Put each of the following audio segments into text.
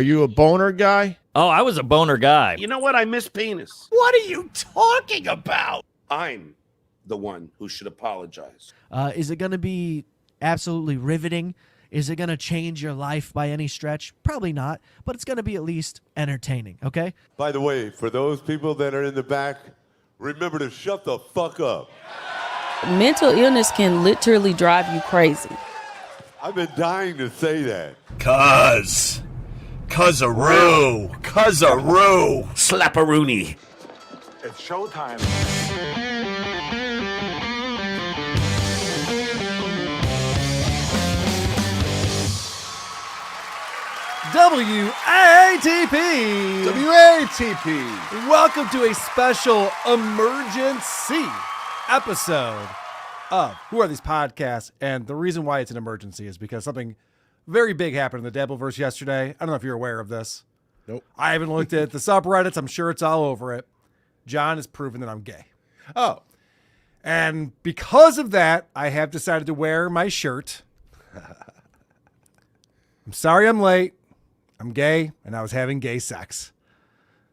Are you a boner guy? Oh, I was a boner guy. You know what? I miss penis. What are you talking about? I'm the one who should apologize. Is it going to be absolutely riveting? Is it going to change your life by any stretch? Probably not, but it's going to be at least entertaining, okay? By the way, for those people that are in the back, remember to shut the fuck up. Mental illness can literally drive you crazy. I've been dying to say that. Cuz-a-roo. Slapperoonie. It's showtime. WATP. WATP. Welcome to a special emergency episode of Who Are These Podcasts? And the reason why it's an emergency is because something very big happened in the Dabbleverse yesterday. I don't know if you're aware of this. Nope. I haven't looked at the subreddits. I'm sure it's all over it. John has proven that I'm gay. Oh. And because of that, I have decided to wear my shirt. I'm sorry I'm late. I'm gay, and I was having gay sex.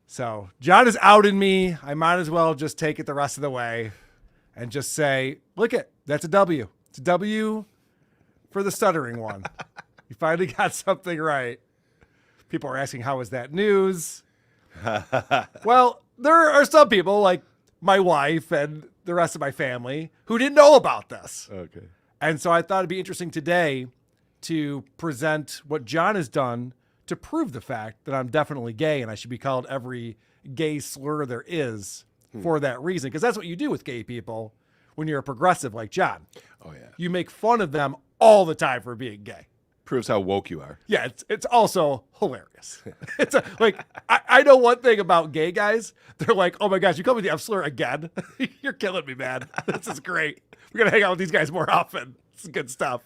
So John is outed me. I might as well just take it the rest of the way and just say, look it, that's a W. It's a W for the stuttering one. You finally got something right. People are asking, how is that news? Well, there are some people, like my wife and the rest of my family, who didn't know about this. Okay. And so I thought it'd be interesting today to present what John has done to prove the fact that I'm definitely gay and I should be called every gay slur there is for that reason. Because that's what you do with gay people when you're a progressive like John. Oh, yeah. You make fun of them all the time for being gay. Proves how woke you are. Yeah, it's also hilarious. I know one thing about gay guys. They're like, oh my gosh, you call me the F slur again? You're killing me, man. This is great. We're going to hang out with these guys more often. This is good stuff.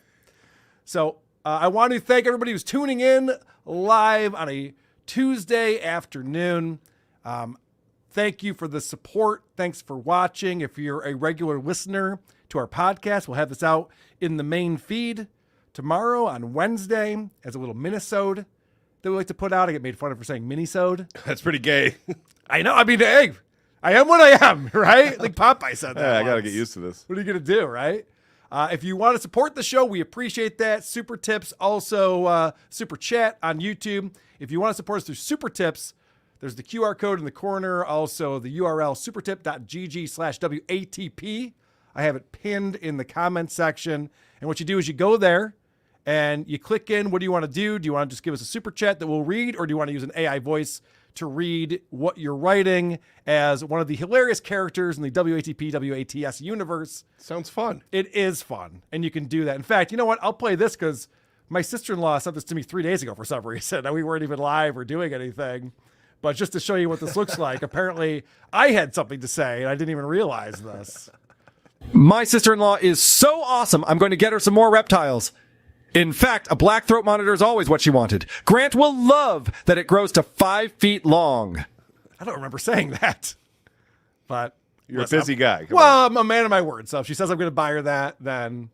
So I want to thank everybody who's tuning in live on a Tuesday afternoon. Thank you for the support. Thanks for watching. If you're a regular listener to our podcast, we'll have this out in the main feed tomorrow on Wednesday as a little minisode that we like to put out. I get made fun of for saying minisode. That's pretty gay. I know. I mean, hey, I am what I am, right? Like Popeye said that. Yeah, I got to once. get used to this. What are you going to do, right? If you want to support the show, we appreciate that. Super Tips, also Super Chat on YouTube. If you want to support us through Super Tips, there's the QR code in the corner. Also, the URL supertip.gg/WATP. I have it pinned in the comments section. And what you do is you go there and you click in. What do you want to do? Do you want to just give us a Super Chat that we'll read? Or do you want to use an AI voice to read what you're writing as one of the hilarious characters in the WATP, WATS universe? Sounds fun. It is fun, and you can do that. In fact, you know what? I'll play this because my sister-in-law sent this to me 3 days ago for some reason. We weren't even live or doing anything. But just to show you what this looks like, apparently I had something to say, and I didn't even realize this. My sister-in-law is so awesome, I'm going to get her some more reptiles. In fact, a black throat monitor is always what she wanted. Grant will love that it grows to 5 feet long. I don't remember saying that. But You're a busy guy. Come well, on. I'm a man of my word. So if she says I'm going to buy her that, then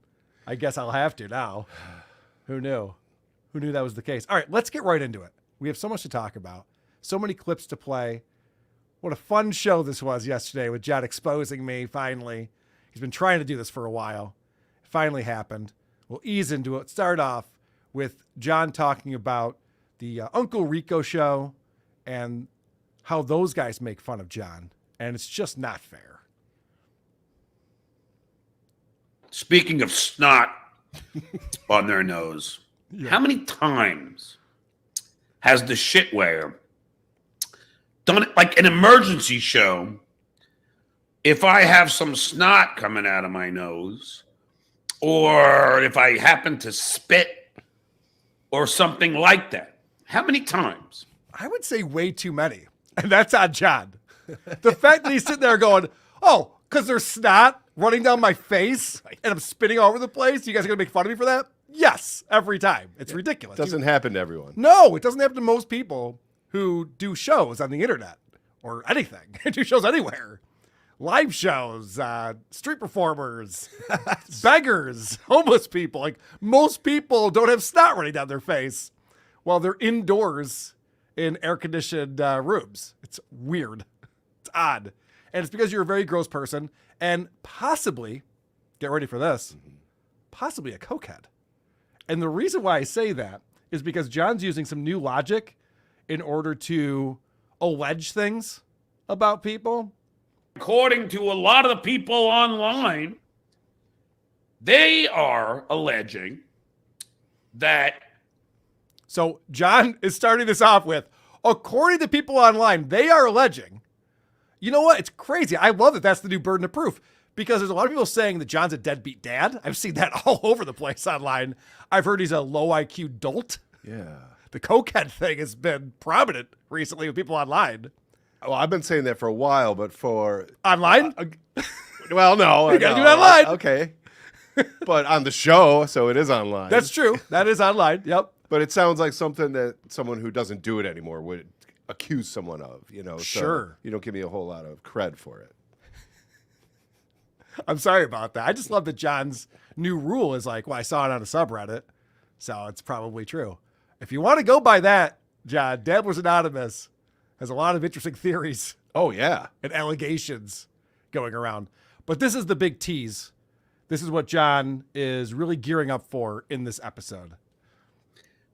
I guess I'll have to now. Who knew? Who knew that was the case? All right, let's get right into it. We have so much to talk about. So many clips to play. What a fun show this was yesterday with John exposing me finally. He's been trying to do this for a while. It finally happened. We'll ease into it. Start off with John talking about the Uncle Rico show and how those guys make fun of John. And it's just not fair. Speaking of snot on their nose, how many times has the shitware done it like an emergency show? If I have some snot coming out of my nose, or if I happen to spit or something like that, how many times? I would say way too many. And that's on John. The fact that he's sitting there going, oh, because there's snot running down my face and I'm spitting all over the place. You guys are going to make fun of me for that? Yes, every time. It's ridiculous. Doesn't happen to everyone. No, it doesn't happen to most people who do shows on the internet or anything. Do shows anywhere. Live shows, street performers, beggars, homeless people. Like most people don't have snot running down their face while they're indoors in air-conditioned rooms. It's weird. It's odd. And it's because you're a very gross person and possibly, get ready for this, possibly a cokehead. And the reason why I say that is because John's using some new logic in order to allege things about people. According to a lot of the people online, they are alleging that. So John is starting this off with, according to people online, they are alleging. You know what? It's crazy. I love that that's the new burden of proof because there's a lot of people saying that John's a deadbeat dad. I've seen that all over the place online. I've heard he's a low IQ dolt. Yeah. The cokehead thing has been prominent recently with people online. Well, I've been saying that for a while, but for Online? well, no, You gotta no, do it online. Okay, but on the show, so it is online. That's true. That is online. Yep. But it sounds like something that someone who doesn't do it anymore would accuse someone of. You know, so Sure. you don't give me a whole lot of cred for it. I'm sorry about that. I just love that John's new rule is like, well, I saw it on a subreddit, so it's probably true. If you want to go by that, John, Dabblers Anonymous has a lot of interesting theories Oh yeah, and allegations going around. But this is the big tease. This is what John is really gearing up for in this episode.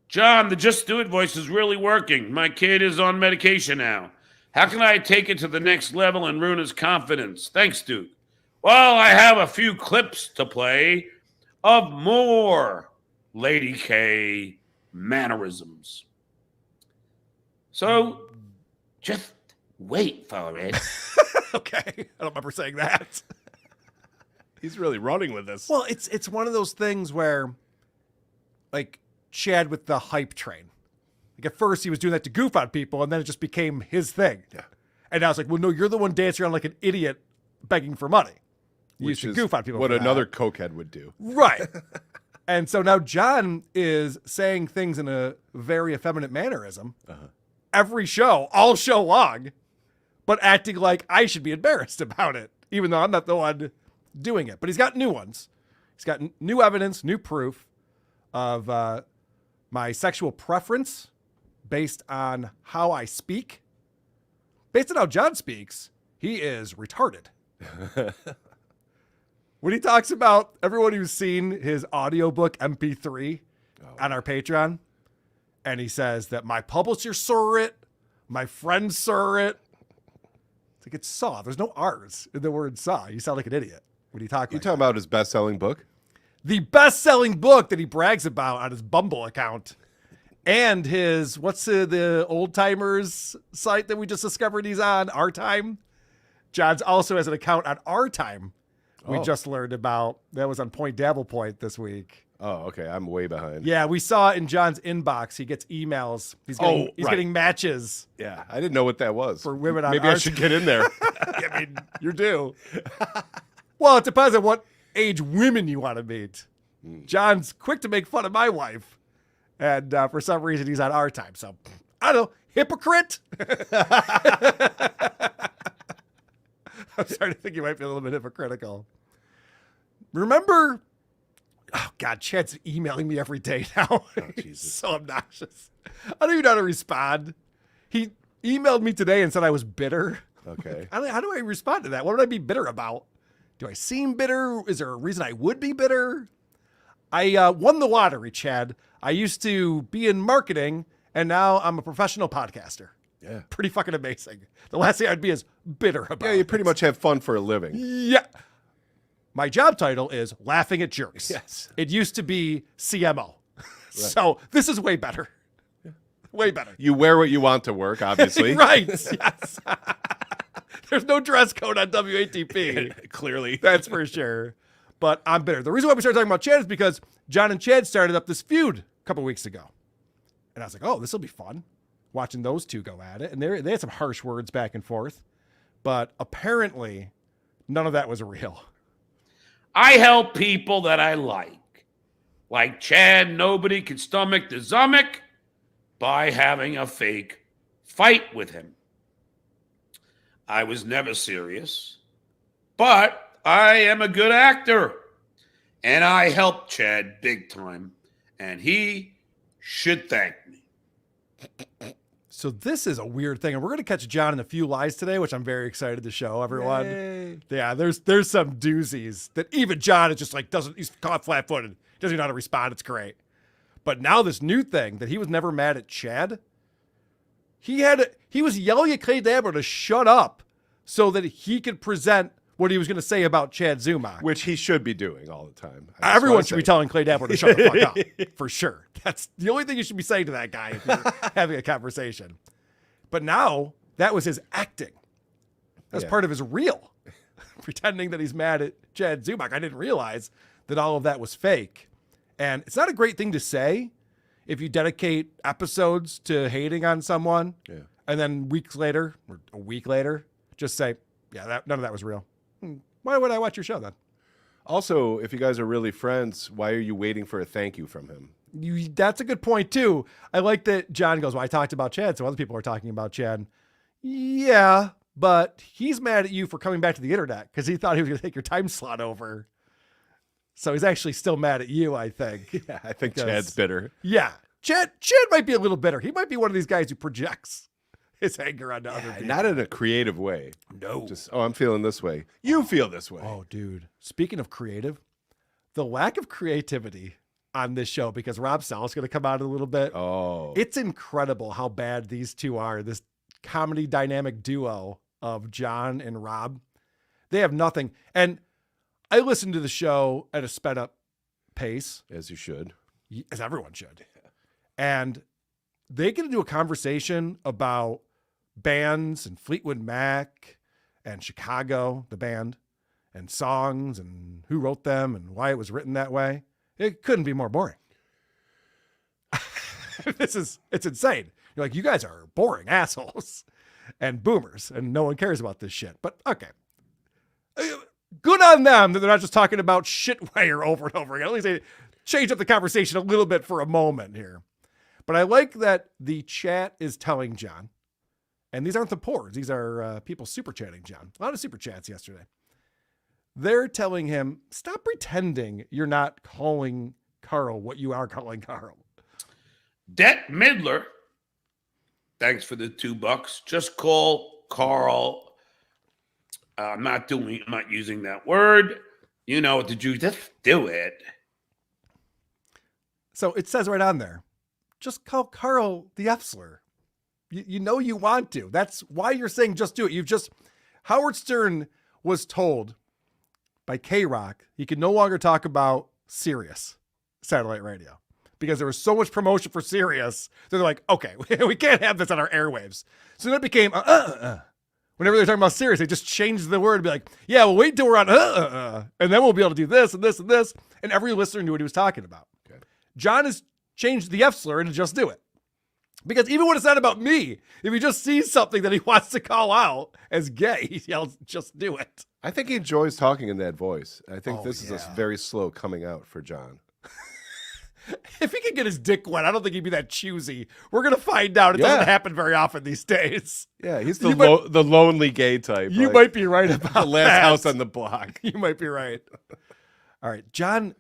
John, the Just Do It voice is really working. My kid is on medication now. How can I take it to the next level and ruin his confidence? Thanks, Duke. Well, I have a few clips to play of more Lady K mannerisms. So just wait for it. Okay. I don't remember saying that. he's really running with this. Well, it's one of those things where, like, Chad with the hype train. Like, at first he was doing that to goof on people, and then it just became his thing. Yeah. And now it's like, well, no, you're the one dancing around like an idiot begging for money. You used Which to is goof on people. what for that. another cokehead would do. Right. And so now John is saying things in a very effeminate mannerism every show, all show long, but acting like I should be embarrassed about it, even though I'm not the one doing it. But he's got new ones. He's got new evidence, new proof of my sexual preference based on how I speak. Based on how John speaks, he is retarded. When he talks about everyone who's seen his audiobook MP3 on our Patreon, and he says that my publisher saw it, my friend saw it. It's like, it's saw. There's no R's in the word saw. You sound like an idiot when you talk You like talking about his best-selling book? the best-selling book that he brags about on his Bumble account. And his, what's the old-timers site that we just discovered he's on, Our Time? John's also has an account on Our Time. We just learned about. That was on Point Dabble Point this week. Oh, okay. I'm way behind. Yeah, we saw in John's inbox. He gets emails. He's getting matches Yeah, I didn't know what that was. for women on Maybe Our I should get in there. I mean, you're due. Well, it depends on what age women you want to meet. John's quick to make fun of my wife. And for some reason, he's on Our Time. So, I don't know. Hypocrite? I'm starting to think you might be a little bit hypocritical. Remember, oh God, Chad's emailing me every day now. He's so obnoxious. I don't even know how to respond. He emailed me today and said I was bitter. Okay. How do I respond to that? What would I be bitter about? Do I seem bitter? Is there a reason I would be bitter? I won the lottery, Chad. I used to be in marketing, and now I'm a professional podcaster. Yeah. Pretty fucking amazing. The last thing I'd be is bitter about. Yeah, you pretty much have fun for a living. Yeah. My job title is laughing at jerks. Yes. It used to be CMO. So this is way better. Way better. You wear what you want to work, obviously. Right. Yes. There's no dress code on WATP. Clearly. That's for sure. But I'm bitter. The reason why we started talking about Chad is because John and Chad started up this feud a couple weeks ago. And I was like, oh, this will be fun. Watching those two go at it. And they had some harsh words back and forth. But apparently, none of that was real. I help people that I like. Like Chad, nobody can stomach the zummick by having a fake fight with him. I was never serious, but I am a good actor. And I helped Chad big time. And he should thank me. So this is a weird thing, and we're going to catch John in a few lies today, which I'm very excited to show everyone. Yay. Yeah, there's some doozies that even John is just like he's caught flat-footed. Doesn't even know how to respond. It's great. But now this new thing that he was never mad at Chad. He was yelling at Clay Dabber to shut up so that he could present what he was going to say about Chad Zumach. Which he should be doing all the time. I just Everyone wanna should be say. telling Clay Dabber to shut the fuck up, for sure. That's the only thing you should be saying to that guy if you're having a conversation. But now, that was his acting. That's Yeah. part of his real. Pretending that he's mad at Chad Zumach. I didn't realize that all of that was fake. And it's not a great thing to say if you dedicate episodes to hating on someone, and then weeks later, or a week later, just say, yeah, none of that was real. Why would I watch your show then? Also, if you guys are really friends, why are you waiting for a thank you from him? That's a good point too. I like that John goes, well, I talked about Chad, so other people are talking about Chad. Yeah, but he's mad at you for coming back to the internet because he thought he was going to take your time slot over. So he's actually still mad at you, I think. Yeah, I think Because- Chad's bitter. Yeah. Chad might be a little bitter. He might be one of these guys who projects his anger onto other people. Not in a creative way. No. Just, I'm feeling this way. You feel this way. Oh, dude. Speaking of creative, the lack of creativity on this show, because Rob Sal's going to come out in a little bit. Oh. It's incredible how bad these two are. This comedy dynamic duo of John and Rob. They have nothing. And I listened to the show at a sped up pace, As you should. as everyone should. And they get into a conversation about bands and Fleetwood Mac and Chicago, the band, and songs and who wrote them and why it was written that way. It couldn't be more boring. It's insane. You're like, you guys are boring assholes and boomers, and no one cares about this shit. But okay. Good on them that they're not just talking about shitware over and over again. At least they change up the conversation a little bit for a moment here. But I like that the chat is telling John, and these aren't the poors, these are people super chatting John. A lot of super chats yesterday. They're telling him, stop pretending you're not calling Carl what you are calling Carl. Det Midler, thanks for the $2. Just call Carl. I'm not using that word. You know what to do. Just do it. So it says right on there, just call Carl the Efsler. You know you want to. That's why you're saying just do it. Howard Stern was told by K-Rock he could no longer talk about Sirius satellite radio because there was so much promotion for Sirius that they're like, okay, we can't have this on our airwaves. So then it became whenever they're talking about Sirius, they just changed the word and be like, yeah, well, wait until we're on and then we'll be able to do this and this and this. And every listener knew what he was talking about. Okay. John has changed the F slur into just do it. Because even when it's not about me, if he just sees something that he wants to call out as gay, he yells, just do it. I think he enjoys talking in that voice. I think this is yeah. a very slow coming out for John. If he could get his dick wet, I don't think he'd be that choosy. We're going to find out. It Yeah. doesn't happen very often these days. Yeah, he's You the lonely gay type. You like might be right about the last that. house on the block. You might be right. All right. John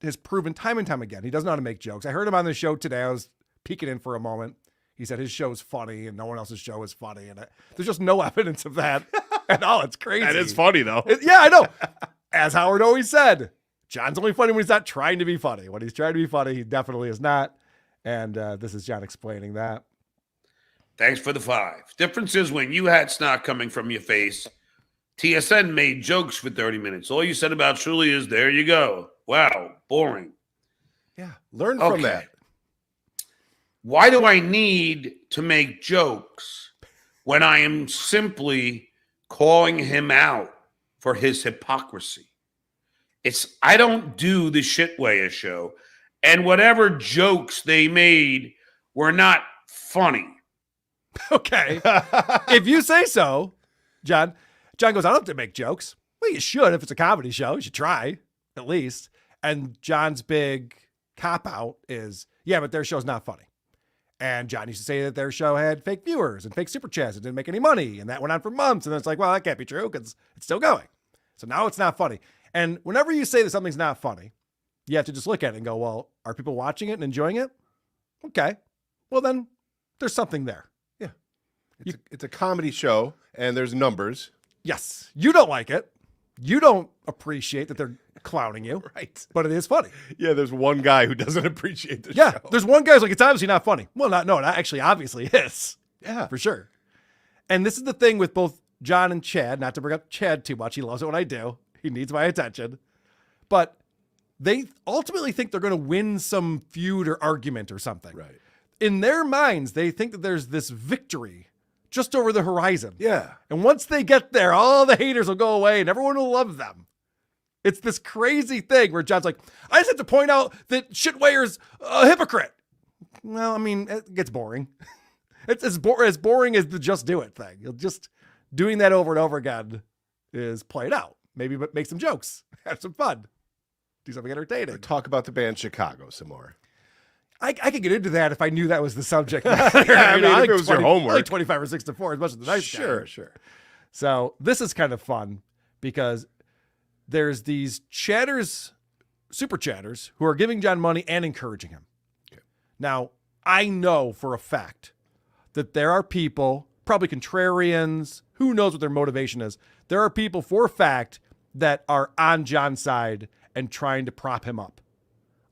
has proven time and time again he doesn't know how to make jokes. I heard him on the show today. I was peeking in for a moment. He said his show's funny and no one else's show is funny. And there's just no evidence of that at all. It's crazy. That is funny, though. Yeah, I know. As Howard always said, John's only funny when he's not trying to be funny. When he's trying to be funny, he definitely is not. And this is John explaining that. Thanks for the 5. Difference is when you had snot coming from your face, TSN made jokes for 30 minutes. All you said about Shuli is, there you go. Wow, boring. Yeah, learn from that. Why do I need to make jokes when I am simply calling him out for his hypocrisy? I don't do the Shitwaya show, and whatever jokes they made were not funny. Okay. If you say so, John goes, I don't have to make jokes. Well, you should. If it's a comedy show, you should try at least. And John's big cop out is, yeah, but their show's not funny. And John used to say that their show had fake viewers and fake super chats and didn't make any money. And that went on for months. And then it's like, well, that can't be true because it's still going. So now it's not funny. And whenever you say that something's not funny, you have to just look at it and go, well, are people watching it and enjoying it? Okay. Well, then there's something there. Yeah. It's a comedy show, and there's numbers. Yes. You don't like it. You don't appreciate that they're clowning you. Right. But it is funny. Yeah, there's one guy who doesn't appreciate the Yeah. show. There's one guy who's like, it's obviously not funny. Well, it actually obviously is. Yeah. For sure. And this is the thing with both John and Chad, not to bring up Chad too much. He loves it when I do. He needs my attention. But they ultimately think they're going to win some feud or argument or something. Right. In their minds, they think that there's this victory just over the horizon. Yeah. And once they get there, all the haters will go away and everyone will love them. It's this crazy thing where John's like, I just have to point out that Shitwayer's a hypocrite. Well, I mean, it gets boring. It's as boring as the just do it thing. You'll just doing that over and over again is play it out. Maybe make some jokes, have some fun, do something entertaining. Talk about the band Chicago some more. I could get into that if I knew that was the subject matter. Yeah, I mean, if it was your homework. I like 25 or 6 to 4 as much as the nice guy. Sure. So this is kind of fun because there's these chatters, super chatters, who are giving John money and encouraging him. Okay. Now, I know for a fact that there are people, probably contrarians, who knows what their motivation is. There are people for a fact that are on John's side and trying to prop him up.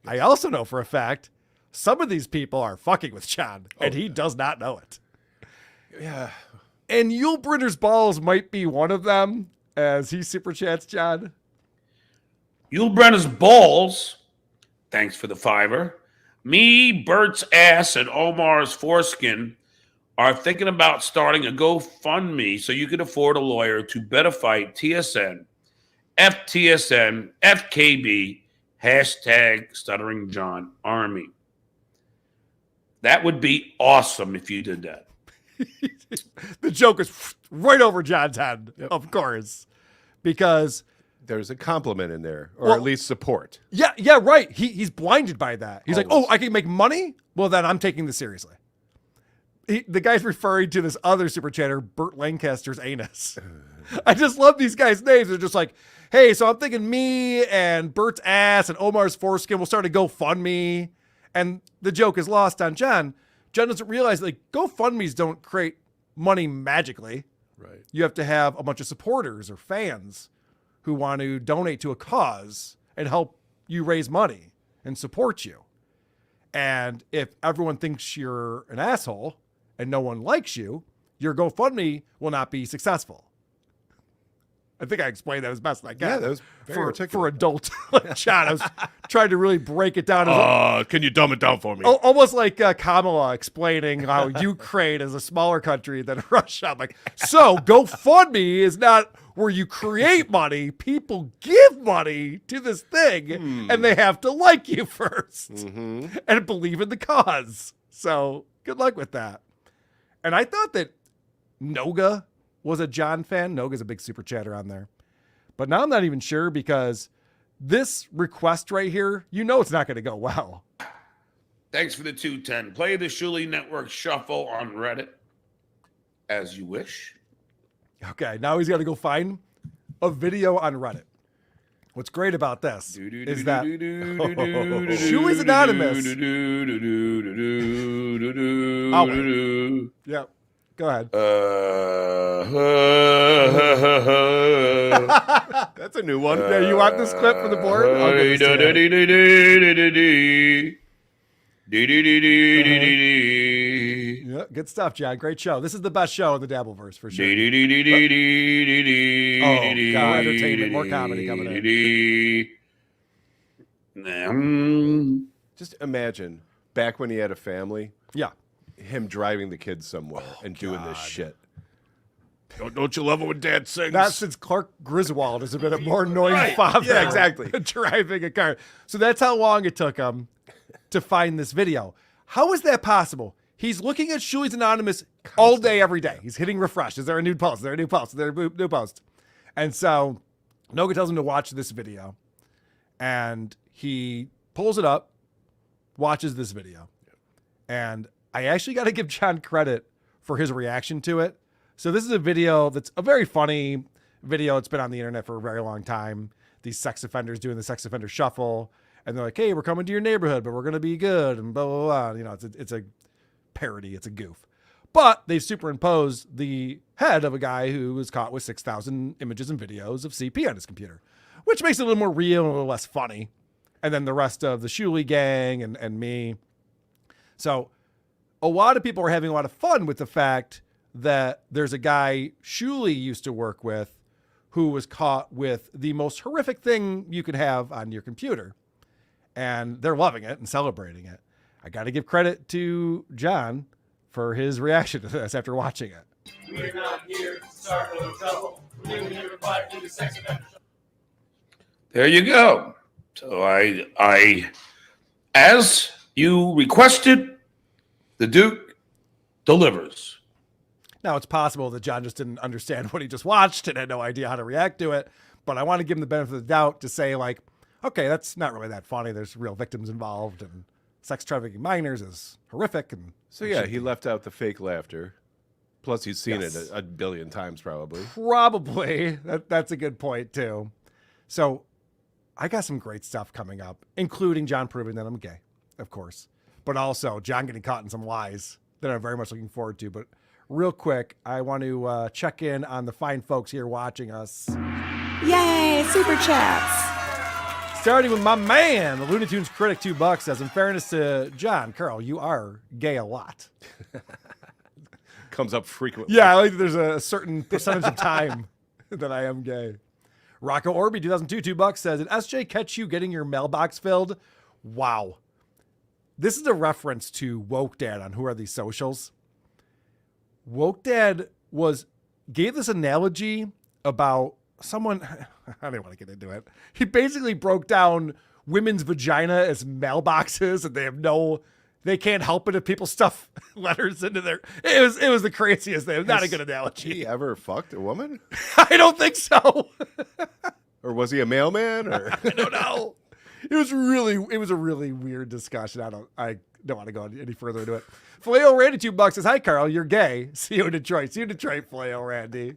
I also know for a fact some of these people are fucking with John, and he does not know it. Yeah. And Yulebritter's balls might be one of them, as he super chats John. Yulebrenner's balls, thanks for the $5. Me, Bert's ass, and Omar's foreskin are thinking about starting a GoFundMe so you can afford a lawyer to better fight TSN, FTSN, FKB, hashtag Stuttering John Army. That would be awesome if you did that. The joke is right over John's head, of course, because There's a compliment in there, or Well- at least support. yeah, right. He's blinded by that. He's like, Always. oh, I can make money? Well, then I'm taking this seriously. The guy's referring to this other super chatter, Burt Lancaster's anus. I just love these guys' names. They're just like, hey, so I'm thinking me and Bert's ass and Omar's foreskin will start a GoFundMe. And the joke is lost on John. John doesn't realize like GoFundMes don't create money magically. Right. You have to have a bunch of supporters or fans who want to donate to a cause and help you raise money and support you. And if everyone thinks you're an asshole and no one likes you, your GoFundMe will not be successful. I think I explained that as best I can. Yeah, that was very for articulate. adult John. I was trying to really break it down. Can you dumb it down for me? Almost like Kamala explaining how Ukraine is a smaller country than Russia. I'm like, so GoFundMe is not where you create money. People give money to this thing, and they have to like you first and believe in the cause. So good luck with that. And I thought that Noga was a John fan. Noga's a big super chatter on there. But now I'm not even sure because this request right here, you know it's not going to go well. Thanks for the 210. Play the Shuli Network Shuffle on Reddit as you wish. Okay, now he's got to go find a video on Reddit. What's great about this is that Shuli's anonymous. I'll wait. Yeah, go ahead. That's a new one. Yeah, you want this clip for the board? I'll get this to you. Yeah, good stuff, John. Great show. This is the best show in the Dabbleverse for sure. Oh, God, entertainment, more comedy coming in. Just imagine back when he had a family, Yeah. him driving the kids somewhere and doing this shit. Don't you love it when Dad sings? Not since Clark Griswold has been a more annoying father. Yeah, exactly. Driving a car. So that's how long it took him to find this video. How is that possible? He's looking at Shuli's Anonymous all day, every day. He's hitting refresh. Is there a new post? Is there a new post? Is there a new post? And so Noga tells him to watch this video. And he pulls it up, watches this video. And I actually got to give John credit for his reaction to it. So this is a video that's a very funny video. It's been on the internet for a very long time. These sex offenders doing the sex offender shuffle. And they're like, hey, we're coming to your neighborhood, but we're going to be good. And blah, blah, blah. You know, it's a parody. It's a goof. But they've superimposed the head of a guy who was caught with 6,000 images and videos of CP on his computer, which makes it a little more real and a little less funny. And then the rest of the Shuley gang and me. So a lot of people are having a lot of fun with the fact that there's a guy Shuley used to work with who was caught with the most horrific thing you could have on your computer. And they're loving it and celebrating it. I got to give credit to John for his reaction to this after watching it. We're not here to start no trouble. We're here to fight for the sex offender. There you go. So I, as you requested, the Duke delivers. Now, it's possible that John just didn't understand what he just watched and had no idea how to react to it. But I want to give him the benefit of the doubt to say, like, okay, that's not really that funny. There's real victims involved, and sex trafficking minors is horrific. And So yeah, he left out the fake laughter. Plus, he's seen it a billion times probably. Probably. That's a good point, too. So I got some great stuff coming up, including John proving that I'm gay, of course. But also John getting caught in some lies that I'm very much looking forward to. But real quick, I want to check in on the fine folks here watching us. Yay, super chats. Starting with my man, the Looney Tunes critic, $2 says, in fairness to John, Carl, you are gay a lot. Comes up frequently. Yeah, like there's a certain percentage of time that I am gay. Rocco Orby, 2002, $2 says, did SJ catch you getting your mailbox filled? Wow. This is a reference to Woke Dad on Who Are These Socials. Woke Dad gave this analogy about someone, I didn't want to get into it. He basically broke down women's vagina as mailboxes, and they can't help it if people stuff letters into their, it was the craziest thing. It was not a good analogy. He ever fucked a woman? I don't think so. Or was he a mailman? Or I don't know. It was a really weird discussion. I don't want to go any further into it. Filet Randy, $2 says, hi, Carl, you're gay. See you in Detroit. See you in Detroit, Filet Randy.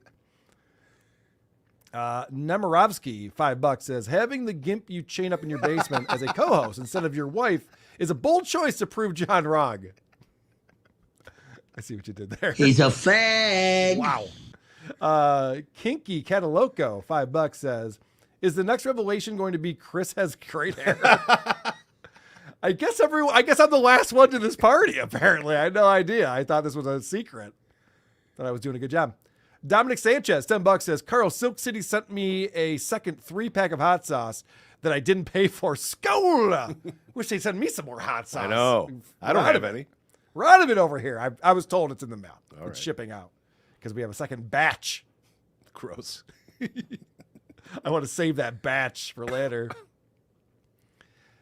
Nemirovsky, $5 says, having the gimp you chain up in your basement as a co-host instead of your wife is a bold choice to prove John wrong. I see what you did there. He's a fag. Wow. Kinky Cataloco, $5 says, is the next revelation going to be Chris has great hair? I guess I'm the last one to this party, apparently. I had no idea. I thought this was a secret. Thought I was doing a good job. Dominic Sanchez, $10 says, Carl, Silk City sent me a second 3-pack of hot sauce that I didn't pay for. Skol! Wish they sent me some more hot sauce. I know. I don't have any. We're out of it over here. I was told it's in the mail. All it's right. shipping out because we have a second batch. Gross. I want to save that batch for later.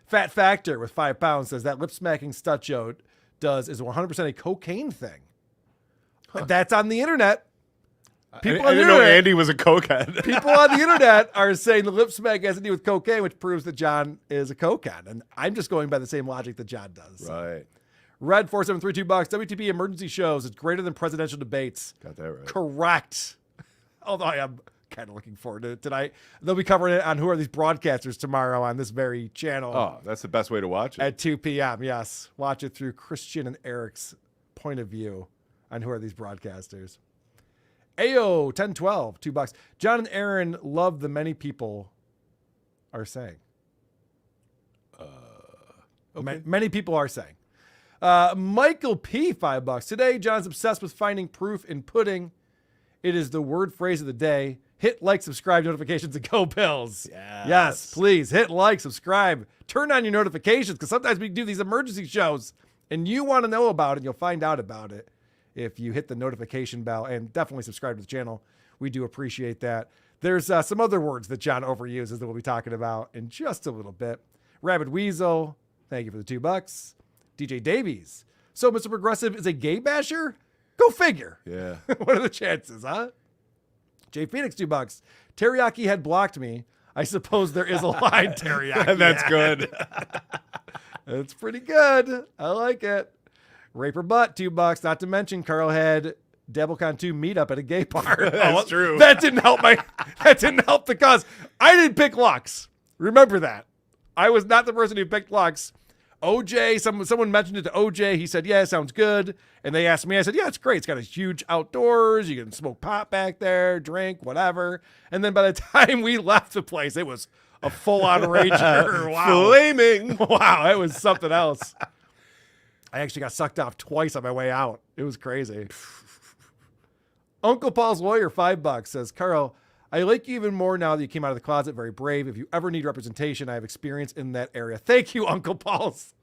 Fat Factor with £5 says that lip smacking Stut Joe does is 100% a cocaine thing. Huh. That's on the internet. People I didn't know Andy was a cokehead. People on the internet are saying the lip smack has to do with cocaine, which proves that John is a cokehead. And I'm just going by the same logic that John does. Right. Red 4732 $2. WTP emergency shows is greater than presidential debates. Got that right. Correct. Although I am kind of looking forward to it tonight. They'll be covering it on Who Are These Broadcasters tomorrow on this very channel. Oh, that's the best way to watch it. At 2 p.m. Yes. Watch it through Christian and Eric's point of view on Who Are These Broadcasters. Ayo, 1012, $2. John and Aaron love the many people are saying. Okay. Many people are saying. Michael P, $5. Today, John's obsessed with finding proof in pudding. It is the word phrase of the day. Hit like, subscribe, notifications, and go Bills. Yes, please hit like, subscribe, turn on your notifications because sometimes we do these emergency shows and you want to know about it. You'll find out about it if you hit the notification bell, and definitely subscribe to the channel. We do appreciate that. There's some other words that John overuses that we'll be talking about in just a little bit. Rabbit Weasel, thank you for the $2. DJ Davies. So Mr. Progressive is a gay basher? Go figure. Yeah. What are the chances, huh? Jay Phoenix, $2. Teriyaki had blocked me. I suppose there is a line, Teriyaki. That's good. That's pretty good. I like it. Raper Butt, $2. Not to mention Carl had DevilCon 2 meetup at a gay bar. That's true. That didn't help the cause. I didn't pick Lux. Remember that. I was not the person who picked Lux. OJ, someone mentioned it to OJ. He said, yeah, it sounds good. And they asked me, I said, yeah, it's great. It's got a huge outdoors. You can smoke pot back there, drink, whatever. And then by the time we left the place, it was a full-on rager. Wow. Flaming. Wow, it was something else. I actually got sucked off twice on my way out. It was crazy. Uncle Paul's lawyer, $5, says, Carl, I like you even more now that you came out of the closet. Very brave. If you ever need representation, I have experience in that area. Thank you, Uncle Paul's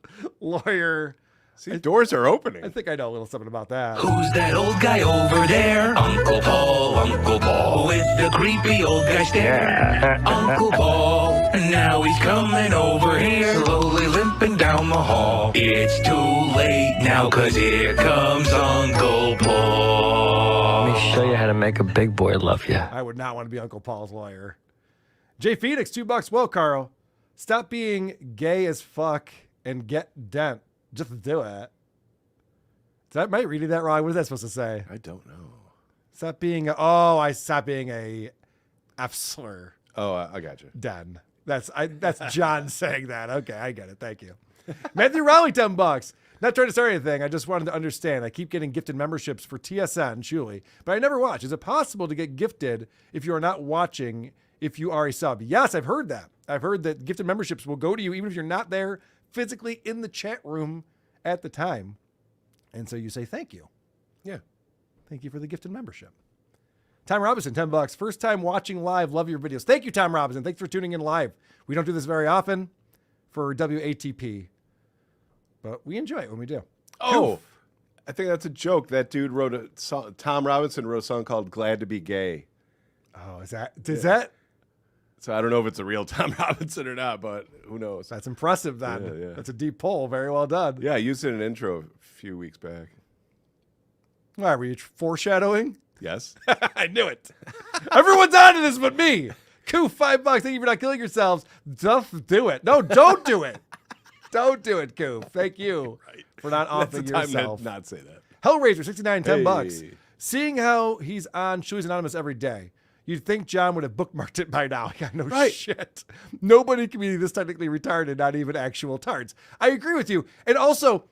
lawyer. See, doors are opening. I think I know a little something about that. Who's that old guy over there? Uncle Paul, with the creepy old guy stare. Uncle Paul, now he's coming over here, slowly limping down the hall. It's too late now, 'cause here comes Uncle Paul. Let me show you how to make a big boy love you. I would not want to be Uncle Paul's lawyer. Jay Phoenix, $2. Well, Carl, stop being gay as fuck and get dent. Just do it. Am I reading that wrong? What is that supposed to say? I don't know. Stop being stop being a F slur. Oh, I got you. Den. That's John saying that. Okay, I get it. Thank you. Matthew Rowley, $10. Not trying to start anything. I just wanted to understand. I keep getting gifted memberships for TSN, Julie, but I never watch. Is it possible to get gifted if you are not watching, if you are a sub? Yes, I've heard that. I've heard that gifted memberships will go to you even if you're not there physically in the chat room at the time. And so you say, thank you. Yeah. Thank you for the gifted membership. Tom Robinson, $10. First time watching live. Love your videos. Thank you, Tom Robinson. Thanks for tuning in live. We don't do this very often for WATP, but we enjoy it when we do. Oh, I think that's a joke. That dude wrote a song. Tom Robinson wrote a song called Glad to Be Gay. Oh, is that? So I don't know if it's a real Tom Robinson or not, but who knows? That's impressive then. Yeah. That's a deep pull. Very well done. Yeah, I used it in an intro a few weeks back. Why, were you foreshadowing? Yes. I knew it. Everyone's on to this but me. Coo, $5. Thank you for not killing yourselves. Just do it. No, don't do it. Don't do it, Coo. Thank you for not offing That's the time yourself. to not say that. Hellraiser, $69, $10. Hey. Seeing how he's on Shoes Anonymous every day, you'd think John would have bookmarked it by now. Yeah, no shit. Nobody can be this technically retarded, not even actual tards. I agree with you. And also,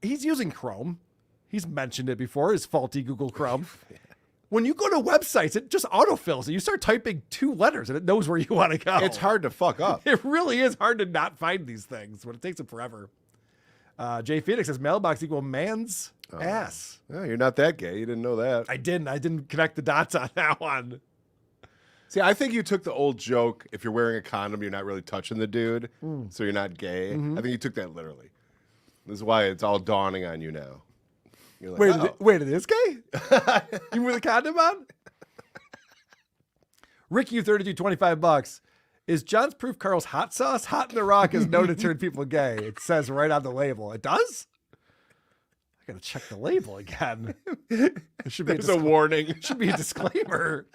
he's using Chrome. He's mentioned it before, his faulty Google Chrome. When you go to websites, it just autofills it. You start typing 2 letters and it knows where you want to go. It's hard to fuck up. It really is hard to not find these things, but it takes it forever. Jay Phoenix says mailbox equal man's ass. Yeah, you're not that gay. You didn't know that. I didn't connect the dots on that one. See, I think you took the old joke, if you're wearing a condom, you're not really touching the dude, so you're not gay. I think you took that literally. This is why it's all dawning on you now. You're like, Wait, it is gay? You with a condom on? Ricky, 32, $25. Is John's proof Carl's hot sauce? Hot in the Rock is known to turn people gay. It says right on the label. It does? I gotta check the label again. It should be there's a warning. It should be a disclaimer.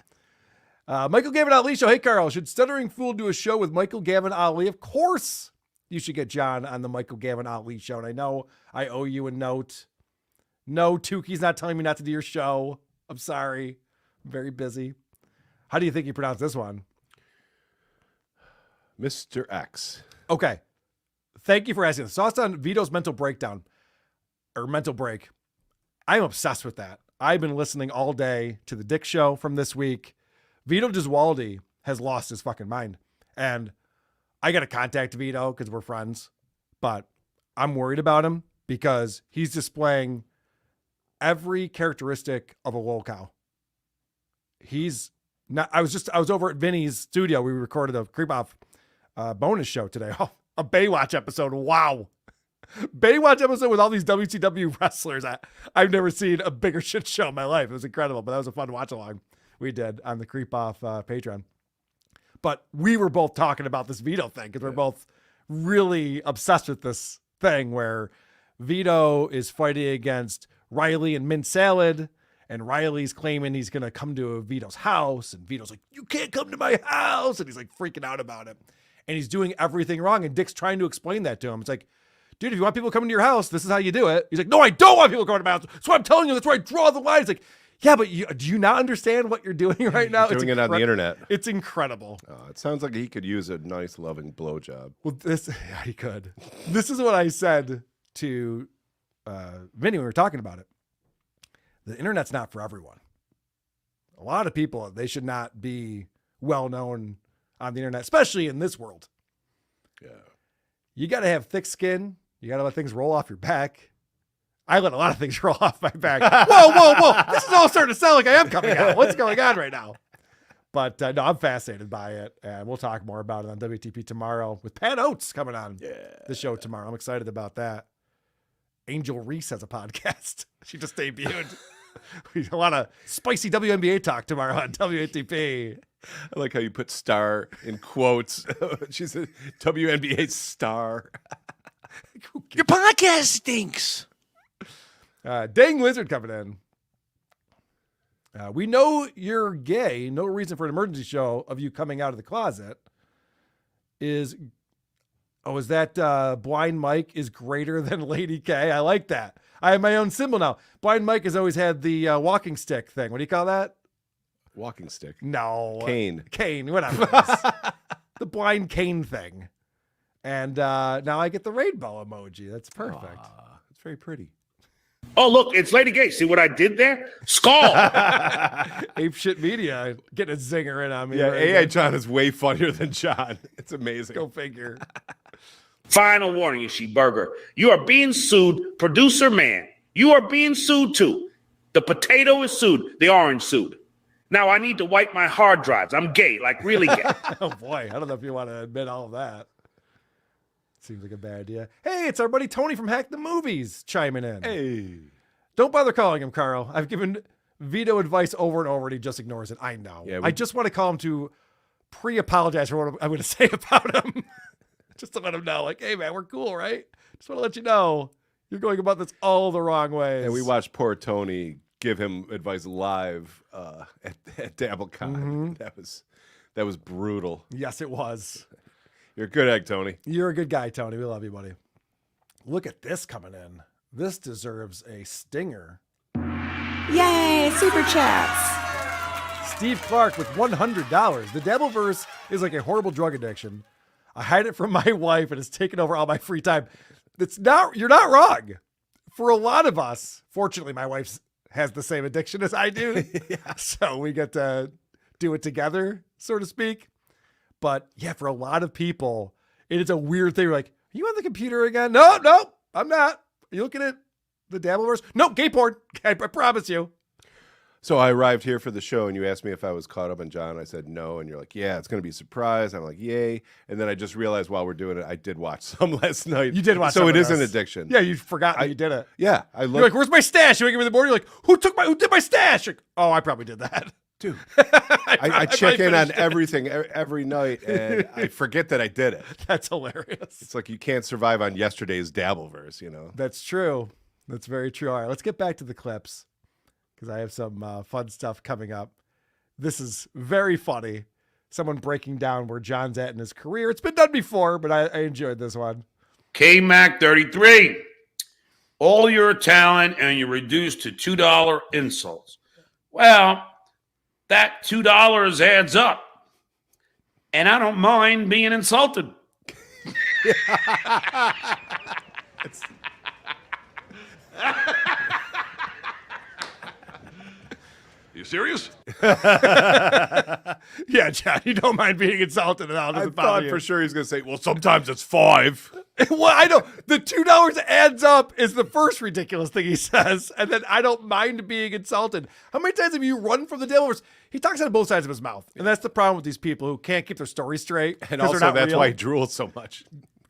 Michael Gavin Ali show. Hey, Carl, should Stuttering Fool do a show with Michael Gavin Ali? Of course you should get John on the Michael Gavin Ali show. And I know I owe you a note. No, Tuki's not telling me not to do your show. I'm sorry. I'm very busy. How do you think you pronounce this one? Mr. X. Okay. Thank you for asking. Thoughts on Vito's mental breakdown or mental break. I'm obsessed with that. I've been listening all day to the Dick Show from this week. Vito Gesualdi has lost his fucking mind. And I got to contact Vito because we're friends. But I'm worried about him because he's displaying every characteristic of a lol cow. He's not. I was over at Vinny's studio. We recorded a Creep Off bonus show today. Oh, a Baywatch episode. Wow. Baywatch episode with all these WCW wrestlers. I've never seen a bigger shit show in my life. It was incredible, but that was a fun watch along we did on the Creep Off Patreon. But we were both talking about this Vito thing because we're both really obsessed with this thing where Vito is fighting against Riley and Mint Salad, and Riley's claiming he's going to come to Vito's house, and Vito's like, you can't come to my house, and he's like freaking out about it. And he's doing everything wrong, and Dick's trying to explain that to him. It's like, dude, if you want people coming to your house, this is how you do it. He's like, no, I don't want people coming to my house. That's what I'm telling you. That's where I draw the line. It's like, Yeah, but do you not understand what you're doing right now? Doing it on the internet. It's incredible. It sounds like he could use a nice, loving blowjob. Well, yeah, he could. This is what I said to Vinny when we were talking about it. The internet's not for everyone. A lot of people, they should not be well known on the internet, especially in this world. Yeah. You got to have thick skin. You got to let things roll off your back. I let a lot of things roll off my back. Whoa. This is all starting to sound like I am coming out. What's going on right now? But no, I'm fascinated by it. And we'll talk more about it on WTP tomorrow with Pat Oates coming on the show tomorrow. I'm excited about that. Angel Reese has a podcast. She just debuted. We have a lot of spicy WNBA talk tomorrow on WATP. I like how you put star in quotes. She's a WNBA star. Your podcast stinks. Dang Wizard coming in. We know you're gay. No reason for an emergency show of you coming out of the closet. Is that Blind Mike is greater than Lady K? I like that. I have my own symbol now. Blind Mike has always had the walking stick thing. What do you call that? Walking stick. No. Cane. Cane, whatever it is. The blind cane thing. And now I get the rainbow emoji. That's perfect. It's very pretty. Oh, look, it's Lady Gay. See what I did there? Skull. Ape Shit Media getting a zinger in on me. Yeah, right AI now. John is way funnier than John. It's amazing. Go figure. Final warning, you burger. You are being sued, producer man. You are being sued too. The potato is sued. The orange sued. Now I need to wipe my hard drives. I'm gay, like really gay. Oh boy, I don't know if you want to admit all of that. Seems like a bad idea. Hey, it's our buddy Tony from Hack the Movies chiming in. Hey. Don't bother calling him, Carl. I've given Vito advice over and over and he just ignores it. I know. Yeah, I just want to call him to pre-apologize for what I'm going to say about him. Just to let him know, like, hey, man, we're cool, right? Just want to let you know you're going about this all the wrong ways. And we watched poor Tony give him advice live at DabbleCon. That was brutal. Yes, it was. You're a good egg, Tony. You're a good guy, Tony. We love you, buddy. Look at this coming in. This deserves a stinger. Yay, super chats. Steve Clark with $100. The Dabbleverse is like a horrible drug addiction. I hide it from my wife and it's taken over all my free time. You're not wrong. For a lot of us, fortunately, my wife has the same addiction as I do. So we get to do it together, so to speak. But yeah, for a lot of people, it is a weird thing. You're like, are you on the computer again? No, I'm not. Are you looking at the Dabbleverse? No, gay porn. I promise you. So I arrived here for the show and you asked me if I was caught up on John. I said no. And you're like, yeah, it's going to be a surprise. I'm like, yay. And then I just realized while we're doing it, I did watch some last night. You did watch So some it of is an this. addiction. Yeah, you forgot that you did it. Yeah. You're like, where's my stash? You wake up in the morning, you're like, who did my stash? Like, oh, I probably did that. Dude, I check in on everything every night and I forget that I did it. That's hilarious. It's like you can't survive on yesterday's Dabbleverse, you know? That's true. That's very true. All right, let's get back to the clips because I have some fun stuff coming up. This is very funny. Someone breaking down where John's at in his career. It's been done before, but I enjoyed this one. K-Mac 33. All your talent and you're reduced to $2 insults. Well, that $2 adds up. And I don't mind being insulted. You serious? Yeah, John, you don't mind being insulted at all. I thought for sure he's going to say, well, sometimes it's $5. Well, I know the $2 adds up is the first ridiculous thing he says. And then I don't mind being insulted. How many times have you run from the Dabbleverse? He talks out of both sides of his mouth. And that's the problem with these people who can't keep their story straight. And 'cause also they're not that's real. why he drools so much.